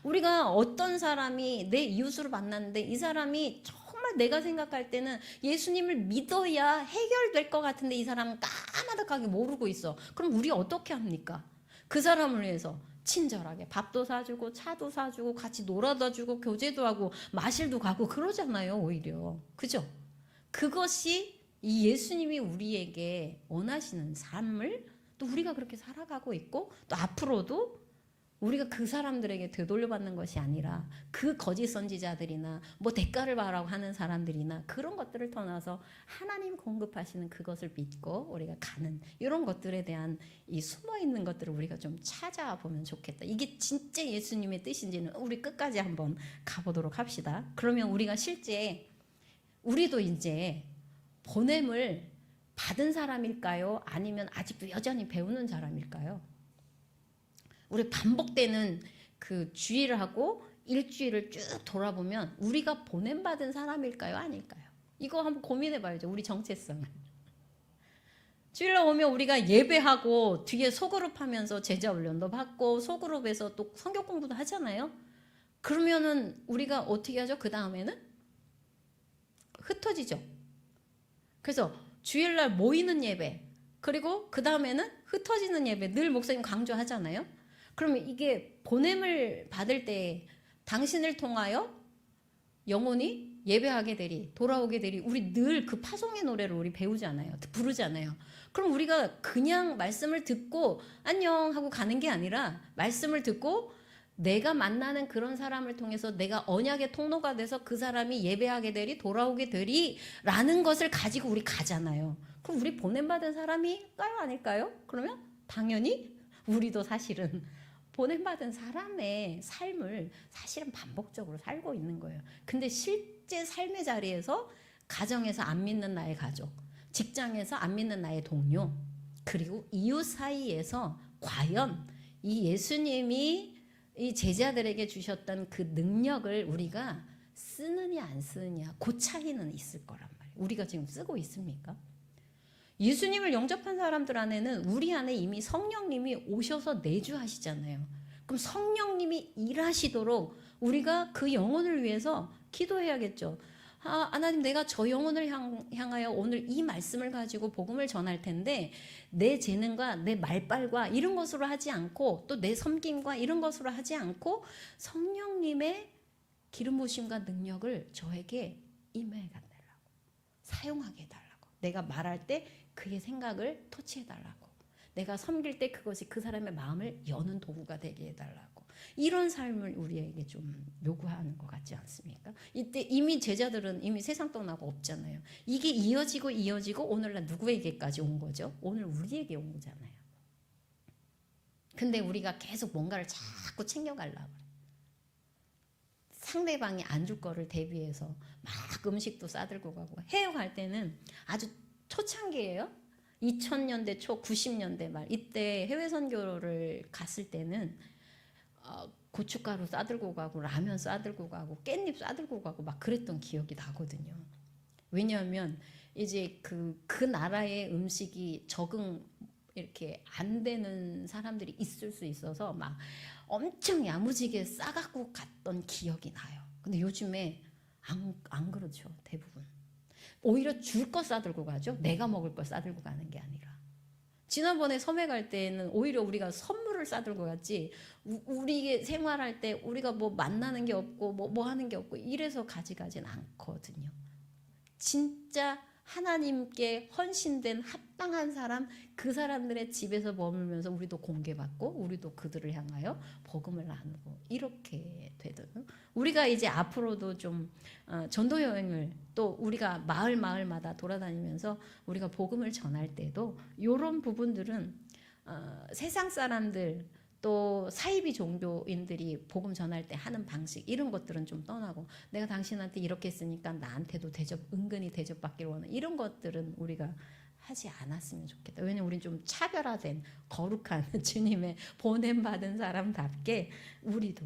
우리가 어떤 사람이 내 이웃으로 만났는데 이 사람이 정말 내가 생각할 때는 예수님을 믿어야 해결될 것 같은데 이 사람은 까마득하게 모르고 있어. 그럼 우리 어떻게 합니까? 그 사람을 위해서 친절하게 밥도 사주고 차도 사주고 같이 놀아다 주고 교제도 하고 마실도 가고 그러잖아요. 오히려. 그죠? 그것이 이 예수님이 우리에게 원하시는 삶을 또 우리가 그렇게 살아가고 있고 또 앞으로도 우리가 그 사람들에게 되돌려받는 것이 아니라 그 거짓 선지자들이나 뭐 대가를 바라고 하는 사람들이나 그런 것들을 떠나서 하나님 공급하시는 그것을 믿고 우리가 가는 이런 것들에 대한 이 숨어있는 것들을 우리가 좀 찾아보면 좋겠다. 이게 진짜 예수님의 뜻인지는 우리 끝까지 한번 가보도록 합시다. 그러면 우리가 실제 우리도 이제 보냄을 받은 사람일까요? 아니면 아직도 여전히 배우는 사람일까요? 우리 반복되는 그 주일을 하고 일주일을 쭉 돌아보면 우리가 보냄받은 사람일까요? 아닐까요? 이거 한번 고민해 봐야죠. 우리 정체성을. 주일날 오면 우리가 예배하고 뒤에 소그룹 하면서 제자 훈련도 받고 소그룹에서 또 성경 공부도 하잖아요. 그러면은 우리가 어떻게 하죠? 그 다음에는 흩어지죠. 그래서 주일날 모이는 예배 그리고 그 다음에는 흩어지는 예배 늘 목사님 강조하잖아요. 그러면 이게 보냄을 받을 때 당신을 통하여 영혼이 예배하게 되리 돌아오게 되리 우리 늘 그 파송의 노래를 우리 배우잖아요. 부르잖아요. 그럼 우리가 그냥 말씀을 듣고 안녕 하고 가는 게 아니라 말씀을 듣고 내가 만나는 그런 사람을 통해서 내가 언약의 통로가 돼서 그 사람이 예배하게 되리 돌아오게 되리 라는 것을 가지고 우리 가잖아요. 그럼 우리 보냄받은 사람일까요? 아닐까요? 그러면 당연히 우리도 사실은 보냄받은 사람의 삶을 사실은 반복적으로 살고 있는 거예요. 근데 실제 삶의 자리에서 가정에서 안 믿는 나의 가족, 직장에서 안 믿는 나의 동료, 그리고 이웃 사이에서 과연 이 예수님이 이 제자들에게 주셨던 그 능력을 우리가 쓰느냐 안 쓰느냐 그 차이는 있을 거란 말이에요. 우리가 지금 쓰고 있습니까? 예수님을 영접한 사람들 안에는 우리 안에 이미 성령님이 오셔서 내주하시잖아요. 그럼 성령님이 일하시도록 우리가 그 영혼을 위해서 기도해야겠죠. 하나님 내가 저 영혼을 향하여 오늘 이 말씀을 가지고 복음을 전할 텐데 내 재능과 내 말빨과 이런 것으로 하지 않고 또 내 섬김과 이런 것으로 하지 않고 성령님의 기름 부으심과 능력을 저에게 임해 달라고 사용하게 해달라고 내가 말할 때 그의 생각을 터치해달라고 내가 섬길 때 그것이 그 사람의 마음을 여는 도구가 되게 해달라고 이런 삶을 우리에게 좀 요구하는 것 같지 않습니까? 이때 이미 제자들은 이미 세상 떠나고 없잖아요. 이게 이어지고 오늘날 누구에게까지 온 거죠? 오늘 우리에게 온 거잖아요. 근데 우리가 계속 뭔가를 자꾸 챙겨가려고 그래. 상대방이 안 줄 거를 대비해서 막 음식도 싸들고 가고 해외 갈 때는 아주 초창기예요. 2000년대 초 90년대 말 이때 해외 선교를 갔을 때는 고춧가루 싸들고 가고 라면 싸들고 가고 깻잎 싸들고 가고 막 그랬던 기억이 나거든요. 왜냐하면 이제 그 나라의 음식이 적응 이렇게 안 되는 사람들이 있을 수 있어서 막 엄청 야무지게 싸갖고 갔던 기억이 나요. 근데 요즘에 안 그렇죠. 대부분. 오히려 줄 거 싸들고 가죠. 내가 먹을 거 싸들고 가는 게 아니라. 지난번에 섬에 갈 때는 오히려 우리가 선물을 싸들고 갔지 우리 생활할 때 우리가 뭐 만나는 게 없고 뭐 하는 게 없고 이래서 가진 않거든요. 진짜 하나님께 헌신된 합당한 사람 그 사람들의 집에서 머물면서 우리도 공개받고 우리도 그들을 향하여 복음을 나누고 이렇게 되거든요. 우리가 이제 앞으로도 좀 전도 여행을 또 우리가 마을마다 돌아다니면서 우리가 복음을 전할 때도 이런 부분들은 세상 사람들 또 사이비 종교인들이 복음 전할 때 하는 방식 이런 것들은 좀 떠나고 내가 당신한테 이렇게 했으니까 나한테도 은근히 대접받기를 원하는 이런 것들은 우리가 하지 않았으면 좋겠다. 왜냐면 우린 좀 차별화된 거룩한 주님의 보냄받은 사람답게 우리도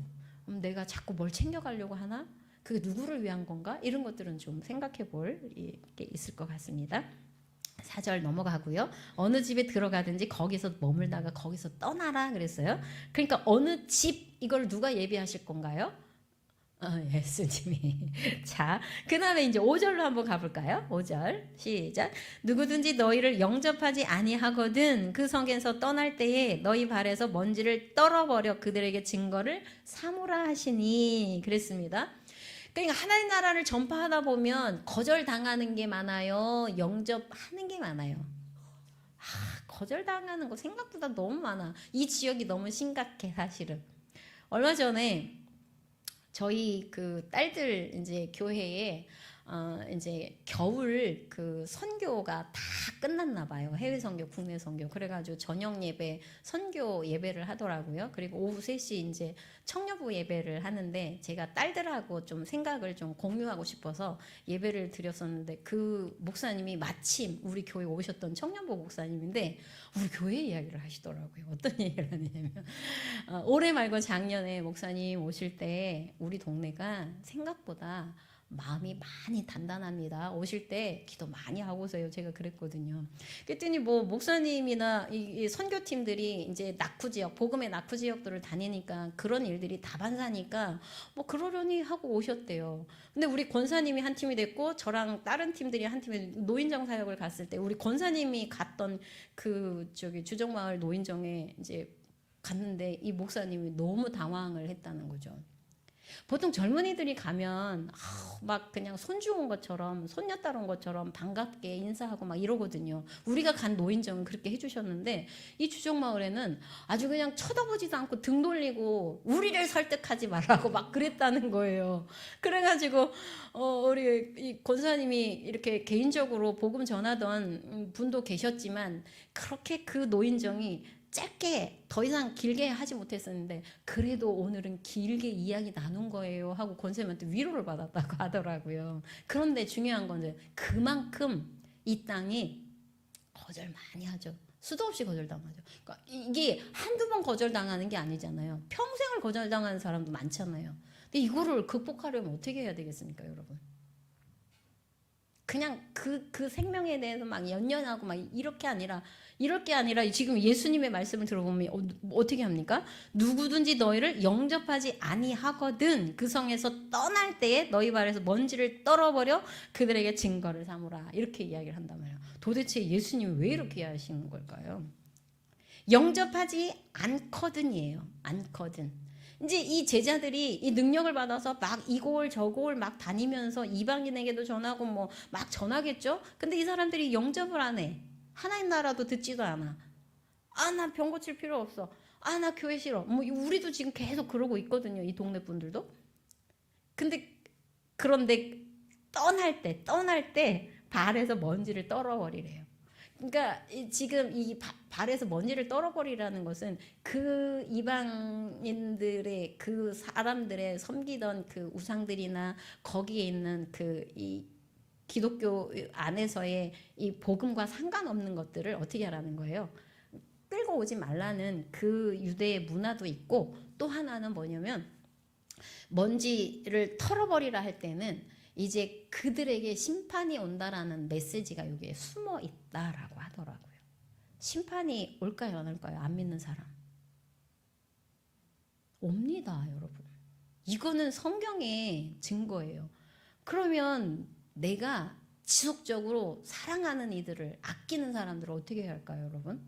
내가 자꾸 뭘 챙겨가려고 하나? 그게 누구를 위한 건가? 이런 것들은 좀 생각해 볼 게 있을 것 같습니다. 4절 넘어가고요. 어느 집에 들어가든지 거기서 머물다가 거기서 떠나라 그랬어요. 그러니까 어느 집 이걸 누가 예비하실 건가요? 예수님이. 자, 그 다음에 이제 5절로 한번 가볼까요? 5절 시작. 누구든지 너희를 영접하지 아니하거든 그 성에서 떠날 때에 너희 발에서 먼지를 떨어버려 그들에게 증거를 삼으라 하시니 그랬습니다. 그러니까 하나님 나라를 전파하다 보면 거절당하는 게 많아요. 영접하는 게 많아요. 거절당하는 거 생각보다 너무 많아. 이 지역이 너무 심각해 사실은. 얼마 전에 저희 그 딸들 이제 교회에 이제 겨울 그 선교가 다 끝났나 봐요. 해외 선교, 국내 선교. 그래가지고 저녁 예배, 선교 예배를 하더라고요. 그리고 오후 3시 이제 청년부 예배를 하는데 제가 딸들하고 좀 생각을 좀 공유하고 싶어서 예배를 드렸었는데 그 목사님이 마침 우리 교회 오셨던 청년부 목사님인데 우리 교회 이야기를 하시더라고요. 어떤 얘기를 하냐면 올해 말고 작년에 목사님 오실 때 우리 동네가 생각보다 마음이 많이 단단합니다. 오실 때 기도 많이 하고 오세요. 제가 그랬거든요. 그랬더니 뭐 목사님이나 이 선교팀들이 이제 낙후 지역, 복음의 낙후 지역들을 다니니까 그런 일들이 다반사니까 뭐 그러려니 하고 오셨대요. 근데 우리 권사님이 한 팀이 됐고 저랑 다른 팀들이 한 팀이 노인정 사역을 갔을 때 우리 권사님이 갔던 그 저기 주정마을 노인정에 이제 갔는데 이 목사님이 너무 당황을 했다는 거죠. 보통 젊은이들이 가면 막 그냥 손주 온 것처럼 손녀딸 온 것처럼 반갑게 인사하고 막 이러거든요. 우리가 간 노인정은 그렇게 해주셨는데 이 주정마을에는 아주 그냥 쳐다보지도 않고 등 돌리고 우리를 설득하지 말라고 막 그랬다는 거예요. 그래가지고 우리 이 권사님이 이렇게 개인적으로 복음 전하던 분도 계셨지만 그렇게 그 노인정이 짧게 더 이상 길게 하지 못했었는데 그래도 오늘은 길게 이야기 나눈 거예요 하고 권사님한테 위로를 받았다고 하더라고요. 그런데 중요한 건 그만큼 이 땅이 거절 많이 하죠. 수도 없이 거절당하죠. 그러니까 이게 한두 번 거절당하는 게 아니잖아요. 평생을 거절당하는 사람도 많잖아요. 근데 이거를 극복하려면 어떻게 해야 되겠습니까, 여러분? 그냥 그 생명에 대해서 막 연연하고 막 이렇게 아니라 지금 예수님의 말씀을 들어보면 어떻게 합니까? 누구든지 너희를 영접하지 아니하거든 그 성에서 떠날 때에 너희 발에서 먼지를 떨어버려 그들에게 증거를 삼으라 이렇게 이야기를 한단 말이에요. 도대체 예수님이 왜 이렇게 하시는 걸까요? 영접하지 않거든이에요. 않거든. 이제 이 제자들이 이 능력을 받아서 막 이골 저골 막 다니면서 이방인에게도 전하고 뭐 막 전하겠죠. 근데 이 사람들이 영접을 안 해. 하나님 나라도 듣지도 않아. 나 병 고칠 필요 없어. 나 교회 싫어. 뭐 우리도 지금 계속 그러고 있거든요. 이 동네 분들도. 그런데 떠날 때 발에서 먼지를 떨어버리래요. 그러니까 지금 이 발에서 먼지를 떨어버리라는 것은 그 이방인들의 그 사람들의 섬기던 그 우상들이나 거기에 있는 이 기독교 안에서의 이 복음과 상관없는 것들을 어떻게 하라는 거예요? 끌고 오지 말라는 그 유대의 문화도 있고 또 하나는 뭐냐면 먼지를 털어버리라 할 때는 이제 그들에게 심판이 온다라는 메시지가 여기에 숨어 있다라고 하더라고요. 심판이 올까요, 안 올까요? 안 믿는 사람. 옵니다, 여러분. 이거는 성경의 증거예요. 그러면 내가 지속적으로 사랑하는 이들을 아끼는 사람들을 어떻게 해야 할까요, 여러분?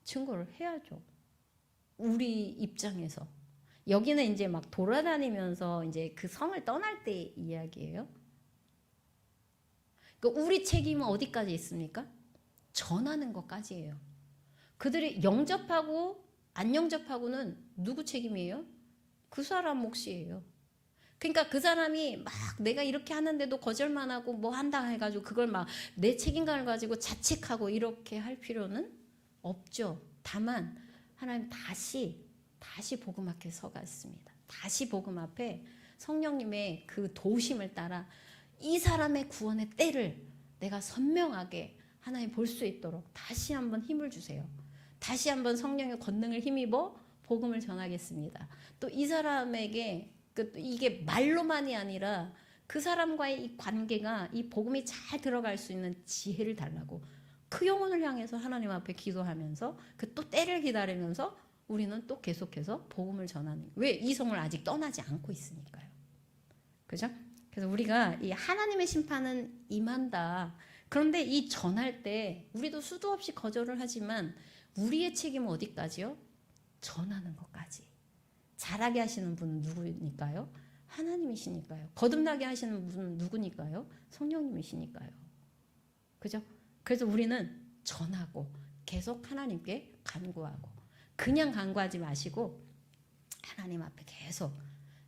증거를 해야죠. 우리 입장에서. 여기는 이제 막 돌아다니면서 이제 그 성을 떠날 때 이야기예요. 그러니까 우리 책임은 어디까지 있습니까? 전하는 것까지예요. 그들이 영접하고 안 영접하고는 누구 책임이에요? 그 사람 몫이에요. 그러니까 그 사람이 막 내가 이렇게 하는데도 거절만 하고 뭐 한다 해가지고 그걸 막 내 책임감을 가지고 자책하고 이렇게 할 필요는 없죠. 다만 하나님 다시 복음 앞에 서갔습니다. 다시 복음 앞에 성령님의 그 도우심을 따라 이 사람의 구원의 때를 내가 선명하게 하나님 볼 수 있도록 다시 한번 힘을 주세요. 다시 한번 성령의 권능을 힘입어 복음을 전하겠습니다. 또 이 사람에게 이게 말로만이 아니라 그 사람과의 이 관계가 이 복음이 잘 들어갈 수 있는 지혜를 달라고 그 영혼을 향해서 하나님 앞에 기도하면서 그 또 때를 기다리면서 우리는 또 계속해서 복음을 전하는, 왜? 이성을 아직 떠나지 않고 있으니까요. 그죠? 그래서 우리가 이 하나님의 심판은 임한다. 그런데 이 전할 때 우리도 수도 없이 거절을 하지만 우리의 책임은 어디까지요? 전하는 것까지. 잘하게 하시는 분은 누구니까요? 하나님이시니까요. 거듭나게 하시는 분은 누구니까요? 성령님이시니까요. 그죠? 그래서 우리는 전하고 계속 하나님께 간구하고, 그냥 간구하지 마시고 하나님 앞에 계속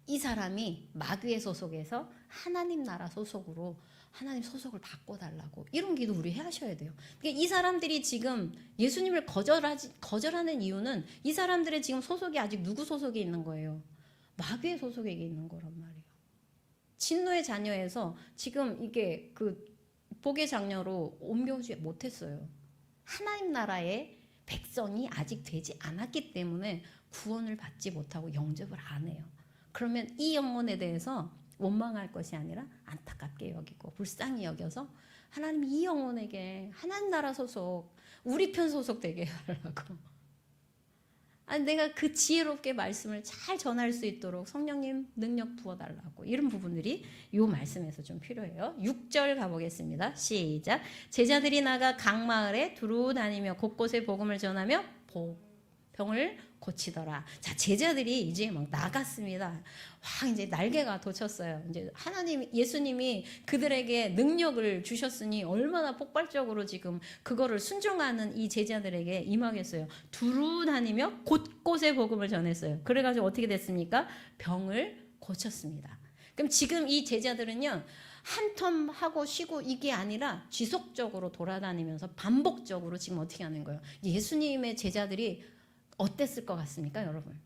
이 사람이 마귀의 소속에서 하나님 나라 소속으로 하나님 소속을 바꿔달라고, 이런 기도 우리 하셔야 돼요. 그러니까 이 사람들이 지금 예수님을 거절하는 이유는 이 사람들의 지금 소속이 아직 누구 소속에 있는 거예요? 마귀의 소속에 있는 거란 말이에요. 진노의 자녀에서 지금 이게 그 복의 장녀로 옮겨오지 못했어요. 하나님 나라의 백성이 아직 되지 않았기 때문에 구원을 받지 못하고 영접을 안 해요. 그러면 이 영혼에 대해서 원망할 것이 아니라 안타깝게 여기고 불쌍히 여겨서 하나님 이 영혼에게 하나님 나라 소속, 우리 편 소속 되게 하려고, 아니 내가 그 지혜롭게 말씀을 잘 전할 수 있도록 성령님 능력 부어달라고, 이런 부분들이 이 말씀에서 좀 필요해요. 6절 가보겠습니다. 시작. 제자들이 나가 각 마을에 두루 다니며 곳곳에 복음을 전하며 병을 고치더라. 자, 제자들이 이제 막 나갔습니다. 와, 이제 날개가 돋쳤어요. 이제 하나님, 예수님이 그들에게 능력을 주셨으니 얼마나 폭발적으로 지금 그거를 순종하는 이 제자들에게 임하겠어요. 두루 다니며 곳곳에 복음을 전했어요. 그래가지고 어떻게 됐습니까? 병을 고쳤습니다. 그럼 지금 이 제자들은요, 한 텀 하고 쉬고 이게 아니라 지속적으로 돌아다니면서 반복적으로 지금 어떻게 하는 거예요? 예수님의 제자들이 어땠을 것 같습니까, 여러분?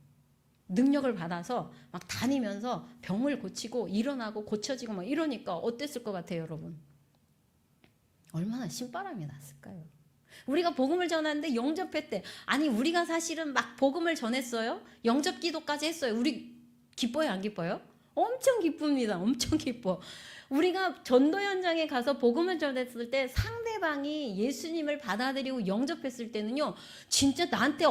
능력을 받아서 막 다니면서 병을 고치고 일어나고 고쳐지고 막 이러니까 어땠을 것 같아요, 여러분? 얼마나 신바람이 났을까요? 우리가 복음을 전하는데 영접했대. 아니, 우리가 사실은 막 복음을 전했어요. 영접 기도까지 했어요. 우리 기뻐요, 안 기뻐요? 엄청 기쁩니다. 엄청 기뻐. 우리가 전도 현장에 가서 복음을 전했을 때 상대방이 예수님을 받아들이고 영접했을 때는요, 진짜 나한테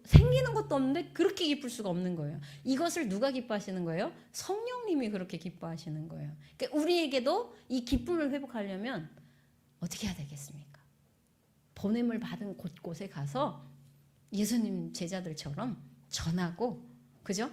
생기는 것도 없는데 그렇게 기쁠 수가 없는 거예요. 이것을 누가 기뻐하시는 거예요? 성령님이 그렇게 기뻐하시는 거예요. 그러니까 우리에게도 이 기쁨을 회복하려면 어떻게 해야 되겠습니까? 보냄을 받은 곳곳에 가서 예수님 제자들처럼 전하고, 그죠?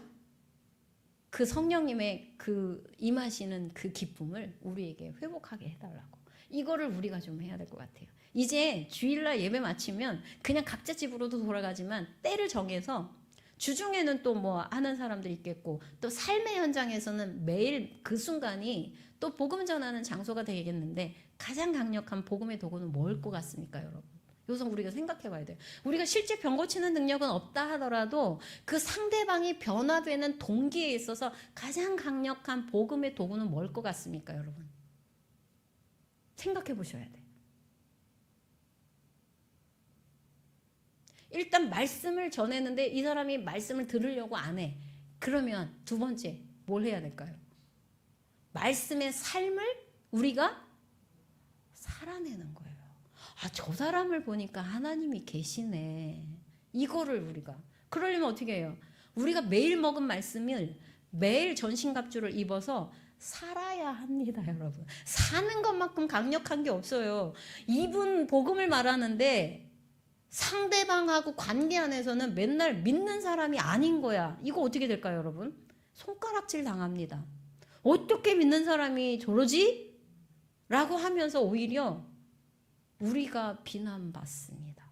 그 성령님의 그 임하시는 그 기쁨을 우리에게 회복하게 해달라고, 이거를 우리가 좀 해야 될 것 같아요. 이제 주일날 예배 마치면 그냥 각자 집으로도 돌아가지만 때를 정해서, 주중에는 또 뭐 하는 사람들이 있겠고, 또 삶의 현장에서는 매일 그 순간이 또 복음 전하는 장소가 되겠는데, 가장 강력한 복음의 도구는 뭘 것 같습니까, 여러분? 이것은 우리가 생각해 봐야 돼요. 우리가 실제 병 고치는 능력은 없다 하더라도 그 상대방이 변화되는 동기에 있어서 가장 강력한 복음의 도구는 뭘 것 같습니까, 여러분? 생각해 보셔야 돼요. 일단 말씀을 전했는데 이 사람이 말씀을 들으려고 안 해. 그러면 두 번째 뭘 해야 될까요? 말씀의 삶을 우리가 살아내는 거예요. 아, 저 사람을 보니까 하나님이 계시네. 이거를 우리가. 그러려면 어떻게 해요? 우리가 매일 먹은 말씀을 매일 전신갑주를 입어서 살아야 합니다, 여러분. 사는 것만큼 강력한 게 없어요. 이분 복음을 말하는데 상대방하고 관계 안에서는 맨날 믿는 사람이 아닌 거야. 이거 어떻게 될까요, 여러분? 손가락질 당합니다. 어떻게 믿는 사람이 저러지? 라고 하면서 오히려 우리가 비난받습니다.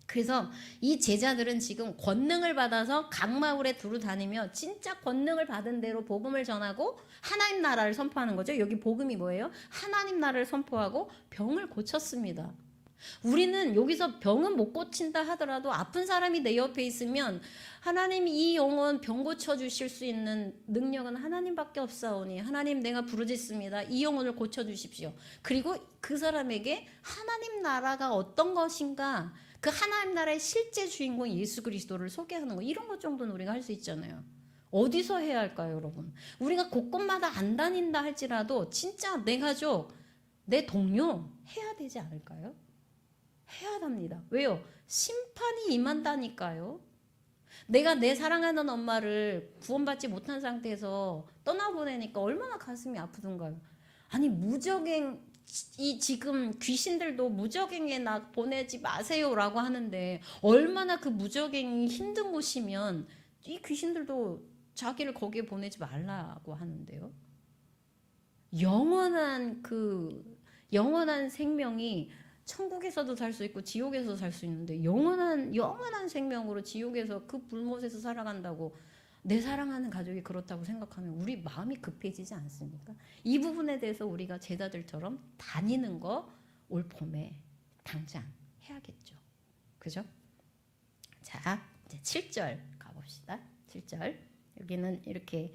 그래서 이 제자들은 지금 권능을 받아서 각 마을에 두루 다니며 진짜 권능을 받은 대로 복음을 전하고 하나님 나라를 선포하는 거죠. 여기 복음이 뭐예요? 하나님 나라를 선포하고 병을 고쳤습니다. 우리는 여기서 병은 못 고친다 하더라도 아픈 사람이 내 옆에 있으면 하나님이 이 영혼 병 고쳐주실 수 있는 능력은 하나님밖에 없사오니 하나님 내가 부르짖습니다. 이 영혼을 고쳐주십시오. 그리고 그 사람에게 하나님 나라가 어떤 것인가, 그 하나님 나라의 실제 주인공 예수 그리스도를 소개하는 거, 이런 것 정도는 우리가 할 수 있잖아요. 어디서 해야 할까요, 여러분? 우리가 곳곳마다 안 다닌다 할지라도 진짜 내 가족, 내 동료 해야 되지 않을까요? 해야 합니다. 왜요? 심판이 임한다니까요. 내가 내 사랑하는 엄마를 구원받지 못한 상태에서 떠나보내니까 얼마나 가슴이 아프던가요. 아니 무적행, 이 지금 귀신들도 무적행에 나 보내지 마세요라고 하는데 얼마나 그 무적행이 힘든 곳이면 이 귀신들도 자기를 거기에 보내지 말라고 하는데요. 영원한 생명이 천국에서도 살 수 있고 지옥에서도 살 수 있는데 영원한 생명으로 지옥에서 그 불못에서 살아간다고, 내 사랑하는 가족이 그렇다고 생각하면 우리 마음이 급해지지 않습니까? 이 부분에 대해서 우리가 제자들처럼 다니는 거 올 봄에 당장 해야겠죠. 그죠? 자, 이제 7절 가봅시다. 7절. 여기는 이렇게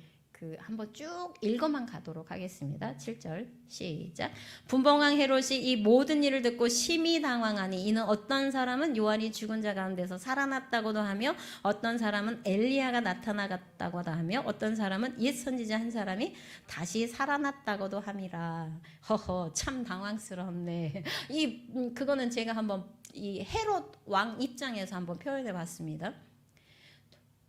한번 쭉 읽어만 가도록 하겠습니다. 7절 시작. 분봉왕 헤롯이 이 모든 일을 듣고 심히 당황하니 이는 어떤 사람은 요한이 죽은 자 가운데서 살아났다고도 하며 어떤 사람은 엘리야가 나타나갔다고도 하며 어떤 사람은 옛 선지자 한 사람이 다시 살아났다고도 함이라. 허허, 참 당황스럽네. 그거는 제가 한번 이 헤롯 왕 입장에서 한번 표현해 봤습니다.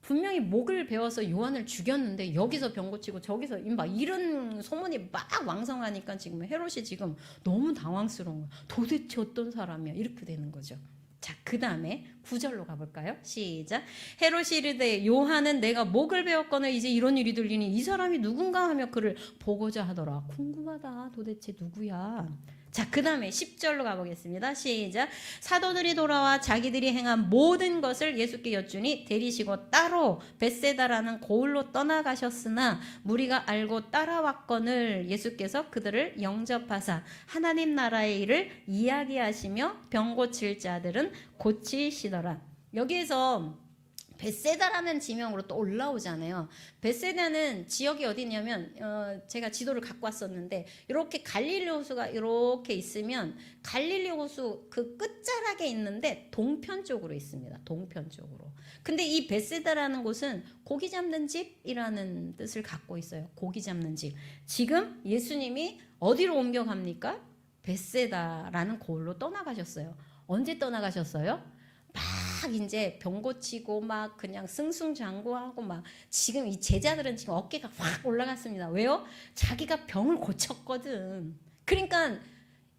분명히 목을 베어서 요한을 죽였는데 여기서 병 고치고 저기서 막 이런 소문이 막 왕성하니까 지금 헤롯이 지금 너무 당황스러운 거야. 도대체 어떤 사람이야? 이렇게 되는 거죠. 자, 그 다음에 9절로 가볼까요? 시작. 헤롯이 이르되 요한은 내가 목을 베었거늘 이제 이런 일이 들리니 이 사람이 누군가 하며 그를 보고자 하더라. 궁금하다. 도대체 누구야? 자, 그 다음에 10절로 가보겠습니다. 시작. 사도들이 돌아와 자기들이 행한 모든 것을 예수께 여쭈니 데리시고 따로 벳세다라는 고을로 떠나가셨으나 무리가 알고 따라왔거늘 예수께서 그들을 영접하사 하나님 나라의 일을 이야기하시며 병 고칠 자들은 고치시더라. 여기에서 벳세다라는 지명으로 또 올라오잖아요. 벳세다는 지역이 어디냐면 제가 지도를 갖고 왔었는데 이렇게 갈릴리 호수가 이렇게 있으면 갈릴리 호수 그 끝자락에 있는데 동편 쪽으로 있습니다. 동편 쪽으로. 근데 이 벳세다라는 곳은 고기 잡는 집이라는 뜻을 갖고 있어요. 고기 잡는 집. 지금 예수님이 어디로 옮겨갑니까? 벳세다라는 고을로 떠나가셨어요. 언제 떠나가셨어요? 막 이제 병 고치고 막 그냥 승승장구하고 막 지금 이 제자들은 지금 어깨가 확 올라갔습니다. 왜요? 자기가 병을 고쳤거든. 그러니까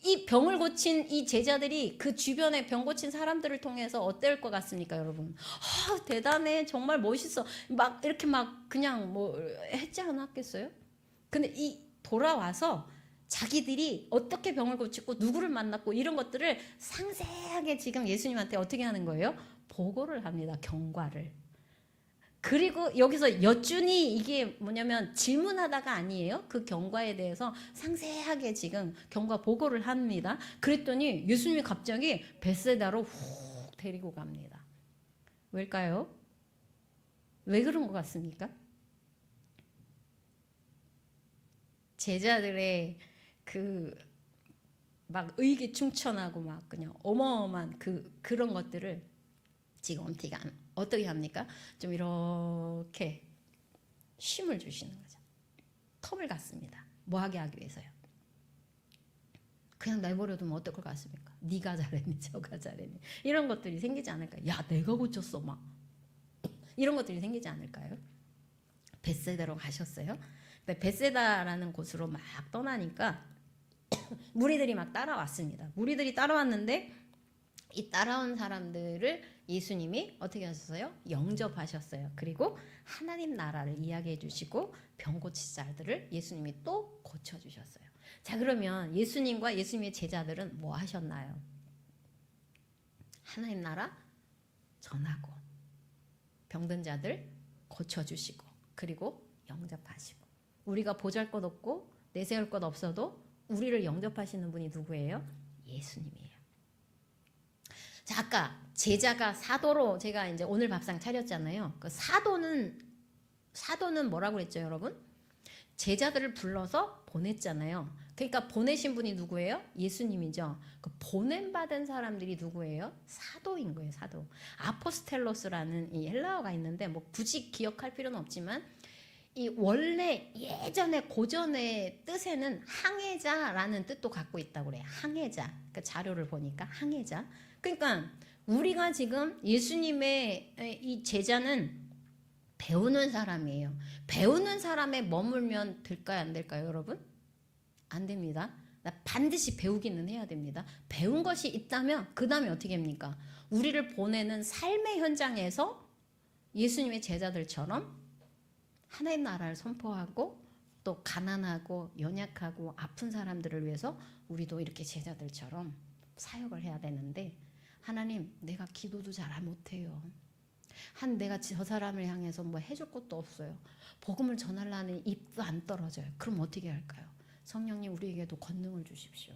이 병을 고친 이 제자들이 그 주변에 병 고친 사람들을 통해서 어떨 것 같습니까, 여러분? 대단해, 정말 멋있어. 막 이렇게 막 그냥 뭐 했지 않았겠어요? 근데 이 돌아와서 자기들이 어떻게 병을 고치고 누구를 만났고 이런 것들을 상세하게 지금 예수님한테 어떻게 하는 거예요? 보고를 합니다. 경과를. 그리고 여기서 여쭈니 이게 뭐냐면 질문하다가 아니에요. 그 경과에 대해서 상세하게 지금 경과 보고를 합니다. 그랬더니 예수님이 갑자기 벳세다로 훅 데리고 갑니다. 왜일까요? 왜 그런 것 같습니까? 제자들의 막 의기충천하고 막 그냥 어마어마한 그런 것들을 지금 어떻게 합니까? 좀 이렇게 쉼을 주시는 거죠. 텀을 갖습니다. 뭐 하게 하기 위해서요? 그냥 내버려두면 어떨 것 같습니까? 네가 잘했니, 저가 잘했니, 이런 것들이 생기지 않을까요? 야, 내가 고쳤어, 막 이런 것들이 생기지 않을까요? 벳세다로 가셨어요. 근데 벳세다라는 곳으로 막 떠나니까 무리들이 막 따라왔습니다. 무리들이 따라왔는데 이 따라온 사람들을 예수님이 어떻게 하셨어요? 영접하셨어요. 그리고 하나님 나라를 이야기해 주시고 병 고친 자들을 예수님이 또 고쳐주셨어요. 자, 그러면 예수님과 예수님의 제자들은 뭐 하셨나요? 하나님 나라 전하고 병든 자들 고쳐주시고 그리고 영접하시고. 우리가 보잘것 없고 내세울 것 없어도 우리를 영접하시는 분이 누구예요? 예수님이에요. 자, 아까 제자가 사도로 제가 이제 오늘 밥상 차렸잖아요. 그 사도는 뭐라고 그랬죠, 여러분? 제자들을 불러서 보냈잖아요. 그러니까 보내신 분이 누구예요? 예수님이죠. 그 보냄받은 사람들이 누구예요? 사도인 거예요, 사도. 아포스텔로스라는 이 헬라어가 있는데 뭐 굳이 기억할 필요는 없지만 이 원래 예전에 고전의 뜻에는 항해자라는 뜻도 갖고 있다고 그래요. 항해자. 그 자료를 보니까 항해자. 그러니까 우리가 지금 예수님의 이 제자는 배우는 사람이에요. 배우는 사람에 머물면 될까요, 안 될까요, 여러분? 안 됩니다. 반드시 배우기는 해야 됩니다. 배운 것이 있다면 그 다음에 어떻게 합니까? 우리를 보내는 삶의 현장에서 예수님의 제자들처럼 하나님 나라를 선포하고 또 가난하고 연약하고 아픈 사람들을 위해서 우리도 이렇게 제자들처럼 사역을 해야 되는데, 하나님, 내가 기도도 잘 못해요. 내가 저 사람을 향해서 뭐 해줄 것도 없어요. 복음을 전하려는 입도 안 떨어져요. 그럼 어떻게 할까요? 성령님, 우리에게도 권능을 주십시오.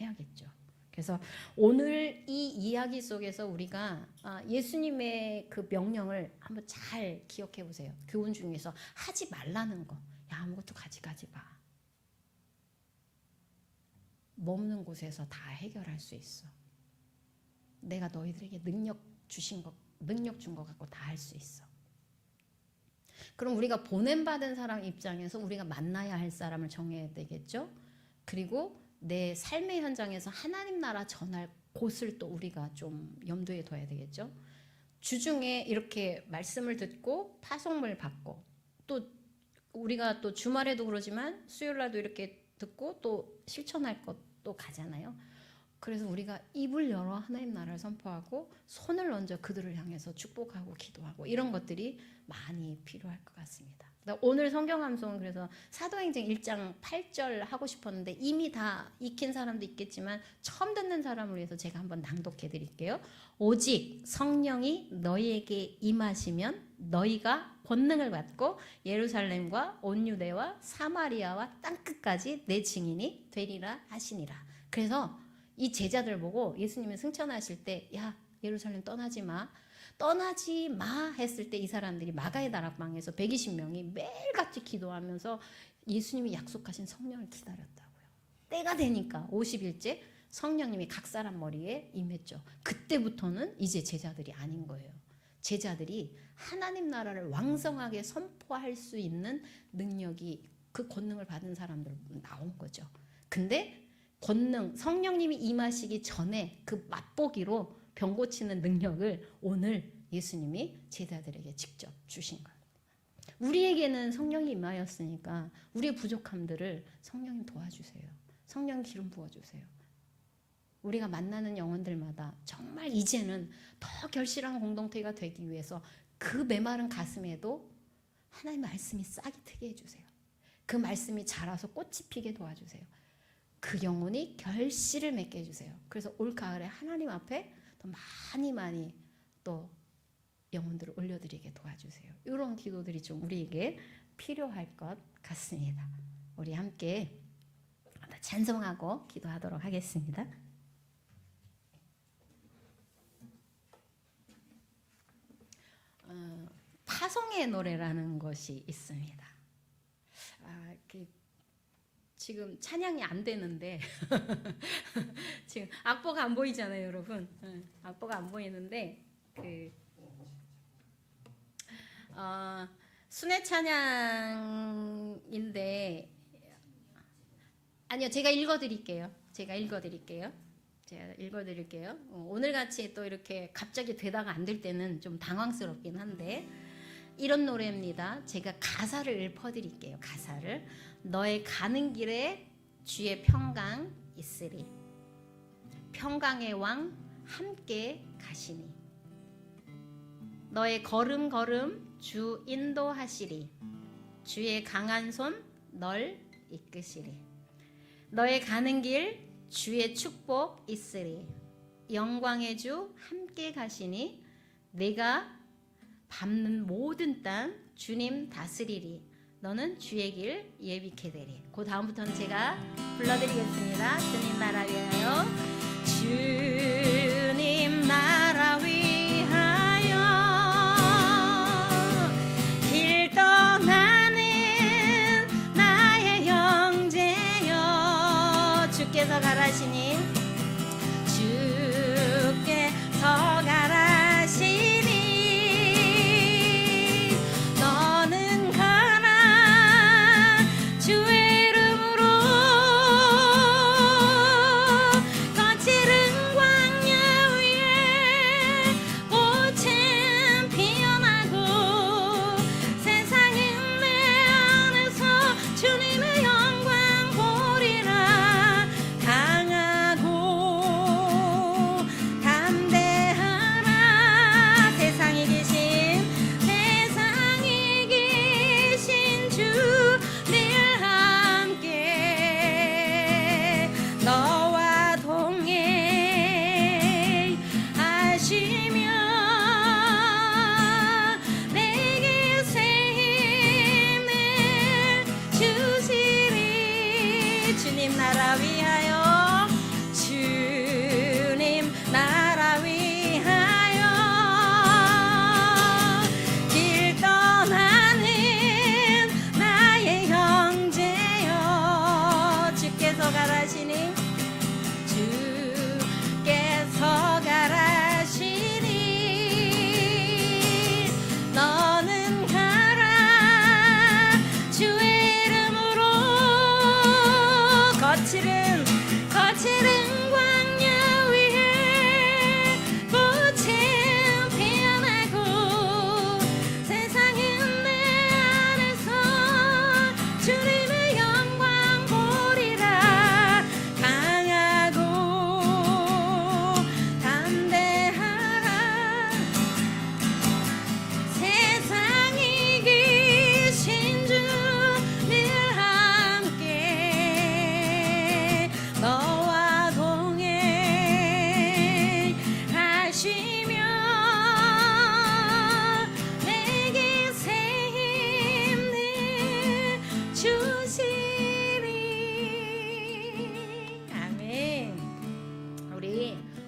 해야겠죠. 그래서 오늘 이 이야기 속에서 우리가 예수님의 그 명령을 한번 잘 기억해 보세요. 교훈 중에서 하지 말라는 거. 야, 아무것도 가져가지 마. 머무는 곳에서 다 해결할 수 있어. 내가 너희들에게 능력 준 것 갖고 다 할 수 있어. 그럼 우리가 보냄받은 사람 입장에서 우리가 만나야 할 사람을 정해야 되겠죠. 그리고 내 삶의 현장에서 하나님 나라 전할 곳을 또 우리가 좀 염두에 둬야 되겠죠. 주중에 이렇게 말씀을 듣고 파송을 받고, 또 우리가 또 주말에도 그러지만 수요일날도 이렇게 듣고 또 실천할 것도 가잖아요. 그래서 우리가 입을 열어 하나님 나라를 선포하고 손을 얹어 그들을 향해서 축복하고 기도하고 이런 것들이 많이 필요할 것 같습니다. 오늘 성경 암송은 그래서 사도행전 1장 8절 하고 싶었는데 이미 다 익힌 사람도 있겠지만 처음 듣는 사람을 위해서 제가 한번 낭독해 드릴게요. 오직 성령이 너희에게 임하시면 너희가 권능을 받고 예루살렘과 온 유대와 사마리아와 땅끝까지 내 증인이 되리라 하시니라. 그래서 이 제자들 보고 예수님이 승천하실 때, 야, 예루살렘 떠나지 마 했을 때 이 사람들이 마가의 다락방에서 120명이 매일같이 기도하면서 예수님이 약속하신 성령을 기다렸다고요. 때가 되니까 50일째 성령님이 각 사람 머리에 임했죠. 그때부터는 이제 제자들이 아닌 거예요. 제자들이 하나님 나라를 왕성하게 선포할 수 있는 능력이, 그 권능을 받은 사람들 나온 거죠. 근데 권능, 성령님이 임하시기 전에 그 맛보기로 병 고치는 능력을 오늘 예수님이 제자들에게 직접 주신 거예요. 우리에게는 성령이 임하였으니까 우리의 부족함들을 성령님 도와주세요. 성령 기름 부어주세요. 우리가 만나는 영혼들마다 정말 이제는 더 결실한 공동체가 되기 위해서 그 메마른 가슴에도 하나님의 말씀이 싹이 트게 해주세요. 그 말씀이 자라서 꽃이 피게 도와주세요. 그 영혼이 결실을 맺게 해주세요. 그래서 올 가을에 하나님 앞에 더 많이 또 영혼들을 올려드리게 도와주세요. 이런 기도들이 좀 우리에게 필요할 것 같습니다. 우리 함께 찬송하고 기도하도록 하겠습니다. 파송의 노래라는 것이 있습니다. 지금 찬양이 안 되는데 지금 악보가 안 보이잖아요, 여러분. 악보가 안 보이는데 순회 찬양인데, 아니요, 제가 읽어드릴게요. 오늘같이 또 이렇게 갑자기 되다가 안 될 때는 좀 당황스럽긴 한데 이런 노래입니다. 제가 가사를 읊어드릴게요. 가사를. 너의 가는 길에 주의 평강 있으리. 평강의 왕 함께 가시니. 너의 걸음걸음 주 인도하시리. 주의 강한 손 널 이끄시리. 너의 가는 길 주의 축복 있으리. 영광의 주 함께 가시니. 내가 밟는 모든 땅 주님 다스리리. 너는 주의 길 예비케 되리. 그 다음부터는 제가 불러드리겠습니다. 주님 나라 위하여. 주님 나라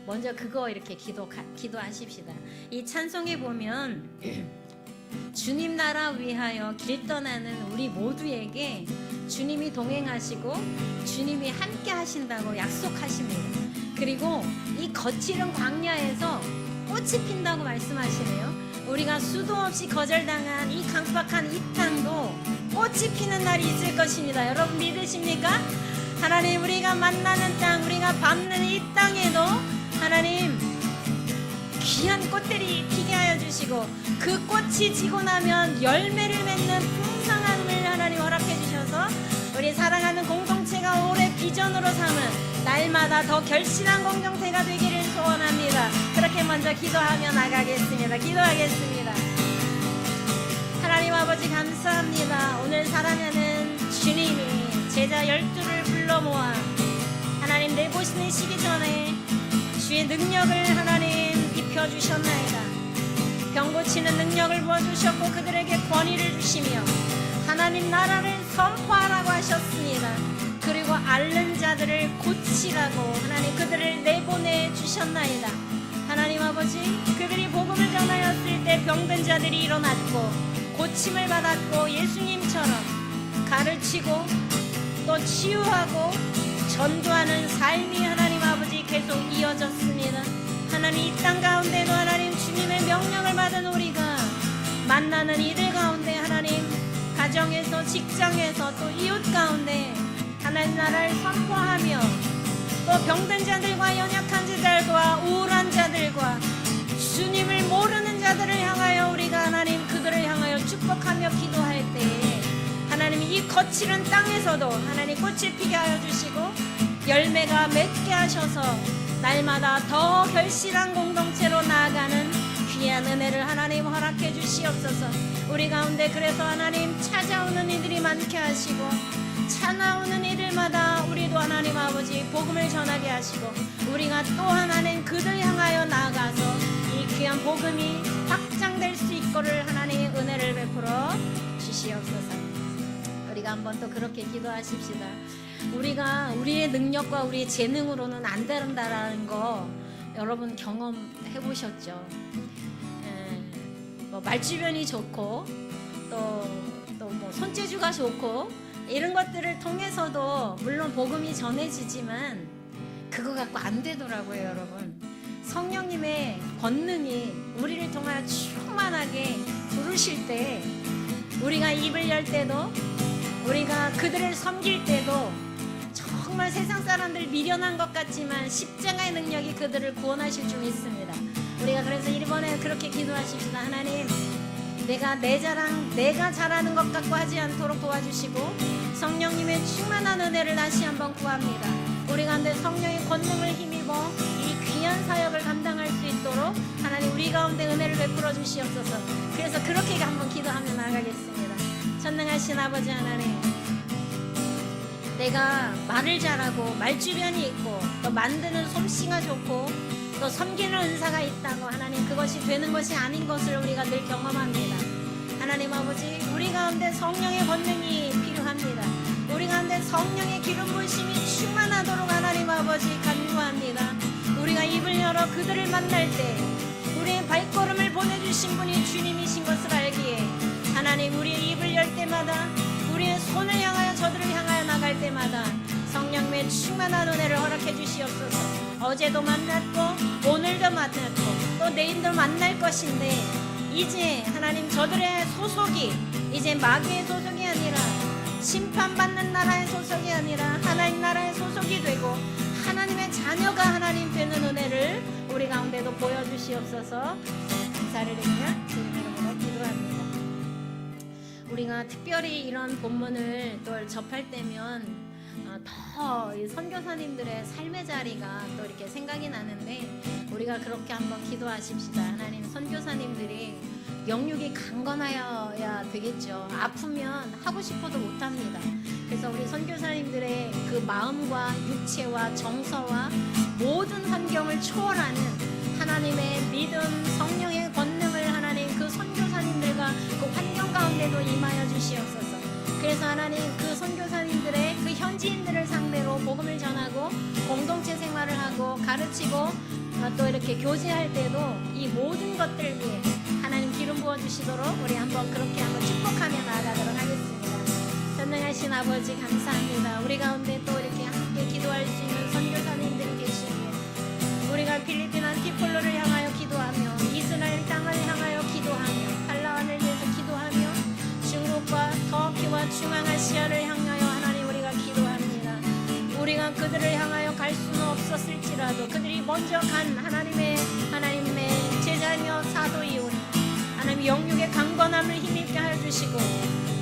먼저 그거 이렇게 기도하십시다. 이 찬송에 보면 주님 나라 위하여 길 떠나는 우리 모두에게 주님이 동행하시고 주님이 함께 하신다고 약속하십니다. 그리고 이 거칠은 광야에서 꽃이 핀다고 말씀하시네요. 우리가 수도 없이 거절당한 이 강박한 이 땅도 꽃이 피는 날이 있을 것입니다. 여러분 믿으십니까? 하나님, 우리가 만나는 땅, 우리가 밟는 이 땅에도 하나님 귀한 꽃들이 피게 하여 주시고, 그 꽃이 지고 나면 열매를 맺는 풍성함을 하나님 허락해 주셔서 우리 사랑하는 공동체가 올해 비전으로 삼은 날마다 더 결실한 공동체가 되기를 소원합니다. 그렇게 먼저 기도하며 나가겠습니다. 기도하겠습니다. 하나님 아버지 감사합니다. 오늘 사랑하는 주님이 제자 12를 불러 모아 하나님 내보내시기 전에 주의 능력을 하나님 입혀주셨나이다. 병 고치는 능력을 부어주셨고 그들에게 권위를 주시며 하나님 나라를 선포하라고 하셨습니다. 그리고 앓는 자들을 고치라고 하나님 그들을 내보내 주셨나이다. 하나님 아버지, 그들이 복음을 전하였을 때 병든 자들이 일어났고 고침을 받았고 예수님처럼 가르치고 또 치유하고 전도하는 삶이 하나님 아버지 계속 이어졌습니다. 하나님 이 땅 가운데도 하나님 주님의 명령을 받은 우리가 만나는 이들 가운데 하나님 가정에서 직장에서 또 이웃 가운데 하나님 나라를 선포하며 또 병든 자들과 연약한 자들과 우울한 자들과 주님을 모르는 자들을 향하여 우리가 하나님 그들을 향하여 축복하며 기도할 때에 하나님 이 거칠은 땅에서도 하나님 꽃을 피게 하여 주시고 열매가 맺게 하셔서 날마다 더 결실한 공동체로 나아가는 귀한 은혜를 하나님 허락해 주시옵소서. 우리 가운데 그래서 하나님 찾아오는 이들이 많게 하시고 찾아오는 이들마다 우리도 하나님 아버지 복음을 전하게 하시고 우리가 또 하나님 그들 향하여 나아가서 이 귀한 복음이 확장될 수 있고를 하나님 은혜를 베풀어 주시옵소서. 우리가 한번 또 그렇게 기도하십시다. 우리가 우리의 능력과 우리의 재능으로는 안 된다라는 거 여러분 경험해 보셨죠? 뭐 말주변이 좋고 또 뭐 손재주가 좋고 이런 것들을 통해서도 물론 복음이 전해지지만 그거 갖고 안 되더라고요, 여러분. 성령님의 권능이 우리를 통하여 충만하게 부르실 때 우리가 입을 열 때도 우리가 그들을 섬길 때도 정말 세상 사람들 미련한 것 같지만 십자가의 능력이 그들을 구원하실 줄 믿습니다. 우리가 그래서 이번에 그렇게 기도하십시다. 하나님, 내가 내 자랑, 내가 잘하는 것 같고 하지 않도록 도와주시고 성령님의 충만한 은혜를 다시 한번 구합니다. 우리 가운데 성령의 권능을 힘입어 이 귀한 사역을 감당할 수 있도록 하나님 우리 가운데 은혜를 베풀어 주시옵소서. 그래서 그렇게 한번 기도하며 나가겠습니다. 전능하신 아버지 하나님, 내가 말을 잘하고 말주변이 있고 또 만드는 솜씨가 좋고 또 섬기는 은사가 있다고 하나님 그것이 되는 것이 아닌 것을 우리가 늘 경험합니다. 하나님 아버지, 우리 가운데 성령의 권능이 필요합니다. 우리 가운데 성령의 기름 부으심이 충만하도록 하나님 아버지 간구합니다. 우리가 입을 열어 그들을 만날 때 우리의 발걸음을 보내주신 분이 주님이신 것을 알기에 하나님 우리의 입을 열 때마다 우리의 손을 향하여 저들을 향하여 나갈 때마다 성령의 충만한 은혜를 허락해 주시옵소서. 어제도 만났고 오늘도 만났고 또 내일도 만날 것인데 이제 하나님 저들의 소속이 이제 마귀의 소속이 아니라 심판받는 나라의 소속이 아니라 하나님 나라의 소속이 되고 하나님의 자녀가 하나님 되는 은혜를 우리 가운데도 보여주시옵소서. 감사를 드리며 주님 이름으로 기도합니다. 우리가 특별히 이런 본문을 또 접할 때면 더 선교사님들의 삶의 자리가 또 이렇게 생각이 나는데 우리가 그렇게 한번 기도하십시다. 하나님, 선교사님들이 영육이 강건하여야 되겠죠. 아프면 하고 싶어도 못합니다. 그래서 우리 선교사님들의 그 마음과 육체와 정서와 모든 환경을 초월하는 하나님의 믿음, 성령의 권능을 하나님 그 선교사님들과 그 환경 가운데도 임하여 주시옵소서. 그래서 하나님 그 선교사님들의 그 현지인들을 상대로 복음을 전하고 공동체 생활을 하고 가르치고 또 이렇게 교제할 때도 이 모든 것들 위해 하나님 기름 부어주시도록 우리 한번 그렇게 한번 축복하며 나아가도록 하겠습니다. 전능하신 아버지 감사합니다. 우리 가운데 또 이렇게 함께 기도할 수 있는 선교사님들이 계시기에 우리가 필리핀 안티폴로를 향하여 기도하며 이스라엘 땅을 향하여 기도하며 팔라완을 위해서 기도하며 중국과 터키와 중앙아시아를 향하여 하나님 우리가 기도합니다. 우리가 그들을 향하여 갈 수는 없었을지라도 그들이 먼저 간 하나님의 제자녀 사도이오니 하나님 영육의 강건함을 힘입게 하여 주시고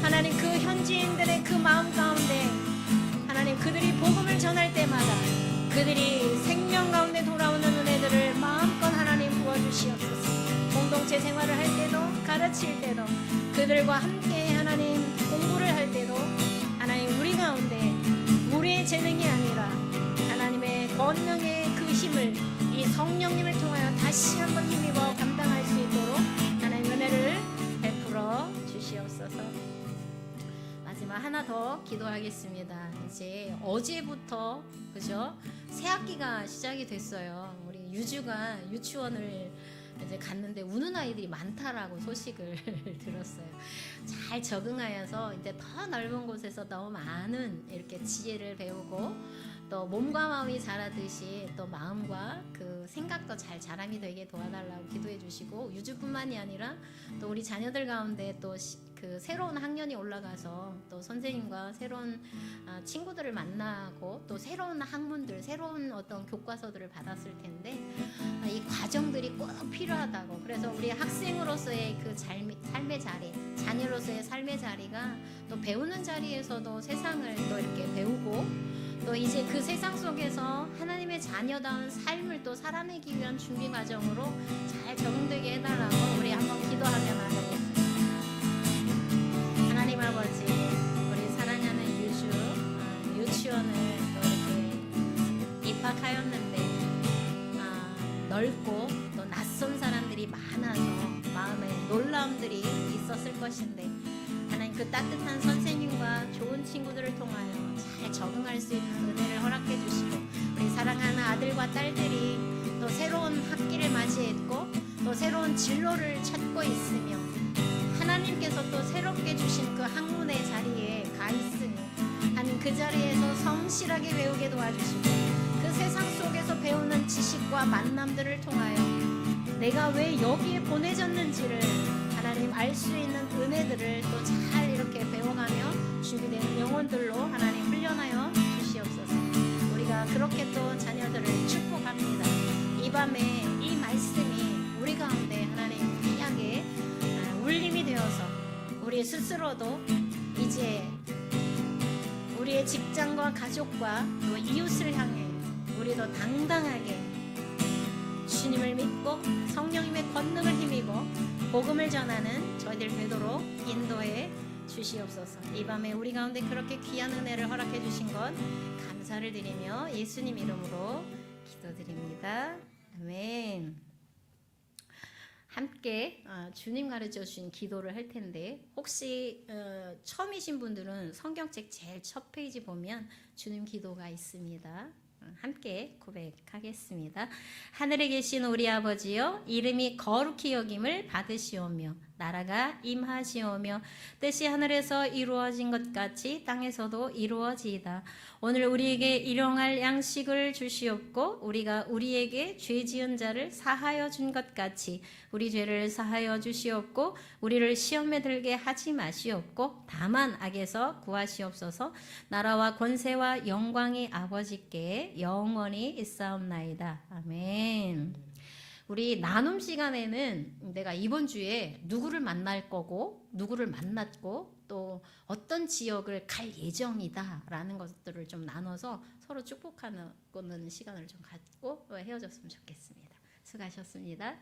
하나님 그 현지인들의 그 마음 가운데 하나님 그들이 복음을 전할 때마다 그들이 생명 가운데 돌아오는 은혜들을 마음껏 하나님 부어주시옵소서. 공동체 생활을 할 때도 가르칠 때도 그들과 함께 하나님 공부를 할 때도 하나님 우리 가운데 우리의 재능이 아니라 하나님의 권능의 그 힘을 이 성령님을 통하여 다시 한번 힘입어 감당할 수 있도록 하나님 은혜를 베풀어 주시옵소서. 마지막 하나 더 기도하겠습니다. 이제 어제부터 그죠? 새 학기가 시작이 됐어요. 우리 유주가 유치원을 이제 갔는데 우는 아이들이 많다라고 소식을 들었어요. 잘 적응하여서 이제 더 넓은 곳에서 더 많은 이렇게 지혜를 배우고 또 몸과 마음이 자라듯이 또 마음과 그 생각도 잘 자람이 되게 도와달라고 기도해 주시고 유주뿐만이 아니라 또 우리 자녀들 가운데 또 그 새로운 학년이 올라가서 또 선생님과 새로운 친구들을 만나고 또 새로운 학문들 새로운 어떤 교과서들을 받았을 텐데 이 과정들이 꼭 필요하다고. 그래서 우리 학생으로서의 그 삶의 자리 자녀로서의 삶의 자리가 또 배우는 자리에서도 세상을 또 이렇게 배우고 또 이제 그 세상 속에서 하나님의 자녀다운 삶을 또 살아내기 위한 준비 과정으로 잘 적응되게 해달라고 우리 한번 기도하며 나가겠습니다. 하나님 아버지 우리 사랑하는 유치원을 또 이렇게 입학하였는데 넓고 또 낯선 사람들이 많아서 마음에 놀라움들이 있었을 것인데 하나님 그 따뜻한 선생님과 좋은 친구들을 통하여 잘 적응할 수 있는 은혜를 허락해 주시고 우리 사랑하는 아들과 딸들이 또 새로운 학기를 맞이했고 또 새로운 진로를 찾고 있으며 하나님께서 또 새롭게 주신 그 학문의 자리에 가 있으니 하나님 그 자리에서 성실하게 배우게 도와주시고 그 세상 속에서 배우는 지식과 만남들을 통하여 내가 왜 여기에 보내졌는지를 하나님 알 수 있는 은혜들을 또 잘 이렇게 배워가며 준비되는 영혼들로 하나님 훈련하여 주시옵소서. 우리가 그렇게 또 자녀들을 축복합니다. 이 밤에 이 말씀이 우리 가운데 하나님 귀하게 울림이 되어서 우리 스스로도 이제 우리의 직장과 가족과 또 이웃을 향해 우리도 당당하게 주님을 믿고 성령님의 권능을 힘입어 복음을 전하는 저희들 되도록 인도해 주시옵소서. 이 밤에 우리 가운데 그렇게 귀한 은혜를 허락해 주신 것 감사를 드리며 예수님 이름으로 기도드립니다. 아멘. 함께 주님 가르쳐 주신 기도를 할 텐데 혹시 처음이신 분들은 성경책 제일 첫 페이지 보면 주님 기도가 있습니다. 함께 고백하겠습니다. 하늘에 계신 우리 아버지여 이름이 거룩히 여김을 받으시오며 나라가 임하시오며 뜻이 하늘에서 이루어진 것 같이 땅에서도 이루어지이다. 오늘 우리에게 일용할 양식을 주시옵고 우리가 우리에게 죄 지은 자를 사하여 준 것 같이 우리 죄를 사하여 주시옵고 우리를 시험에 들게 하지 마시옵고 다만 악에서 구하시옵소서. 나라와 권세와 영광이 아버지께 영원히 있사옵나이다. 아멘. 우리 나눔 시간에는 내가 이번 주에 누구를 만날 거고 누구를 만났고 또 어떤 지역을 갈 예정이다 라는 것들을 좀 나눠서 서로 축복하는 시간을 좀 갖고 헤어졌으면 좋겠습니다. 수고하셨습니다.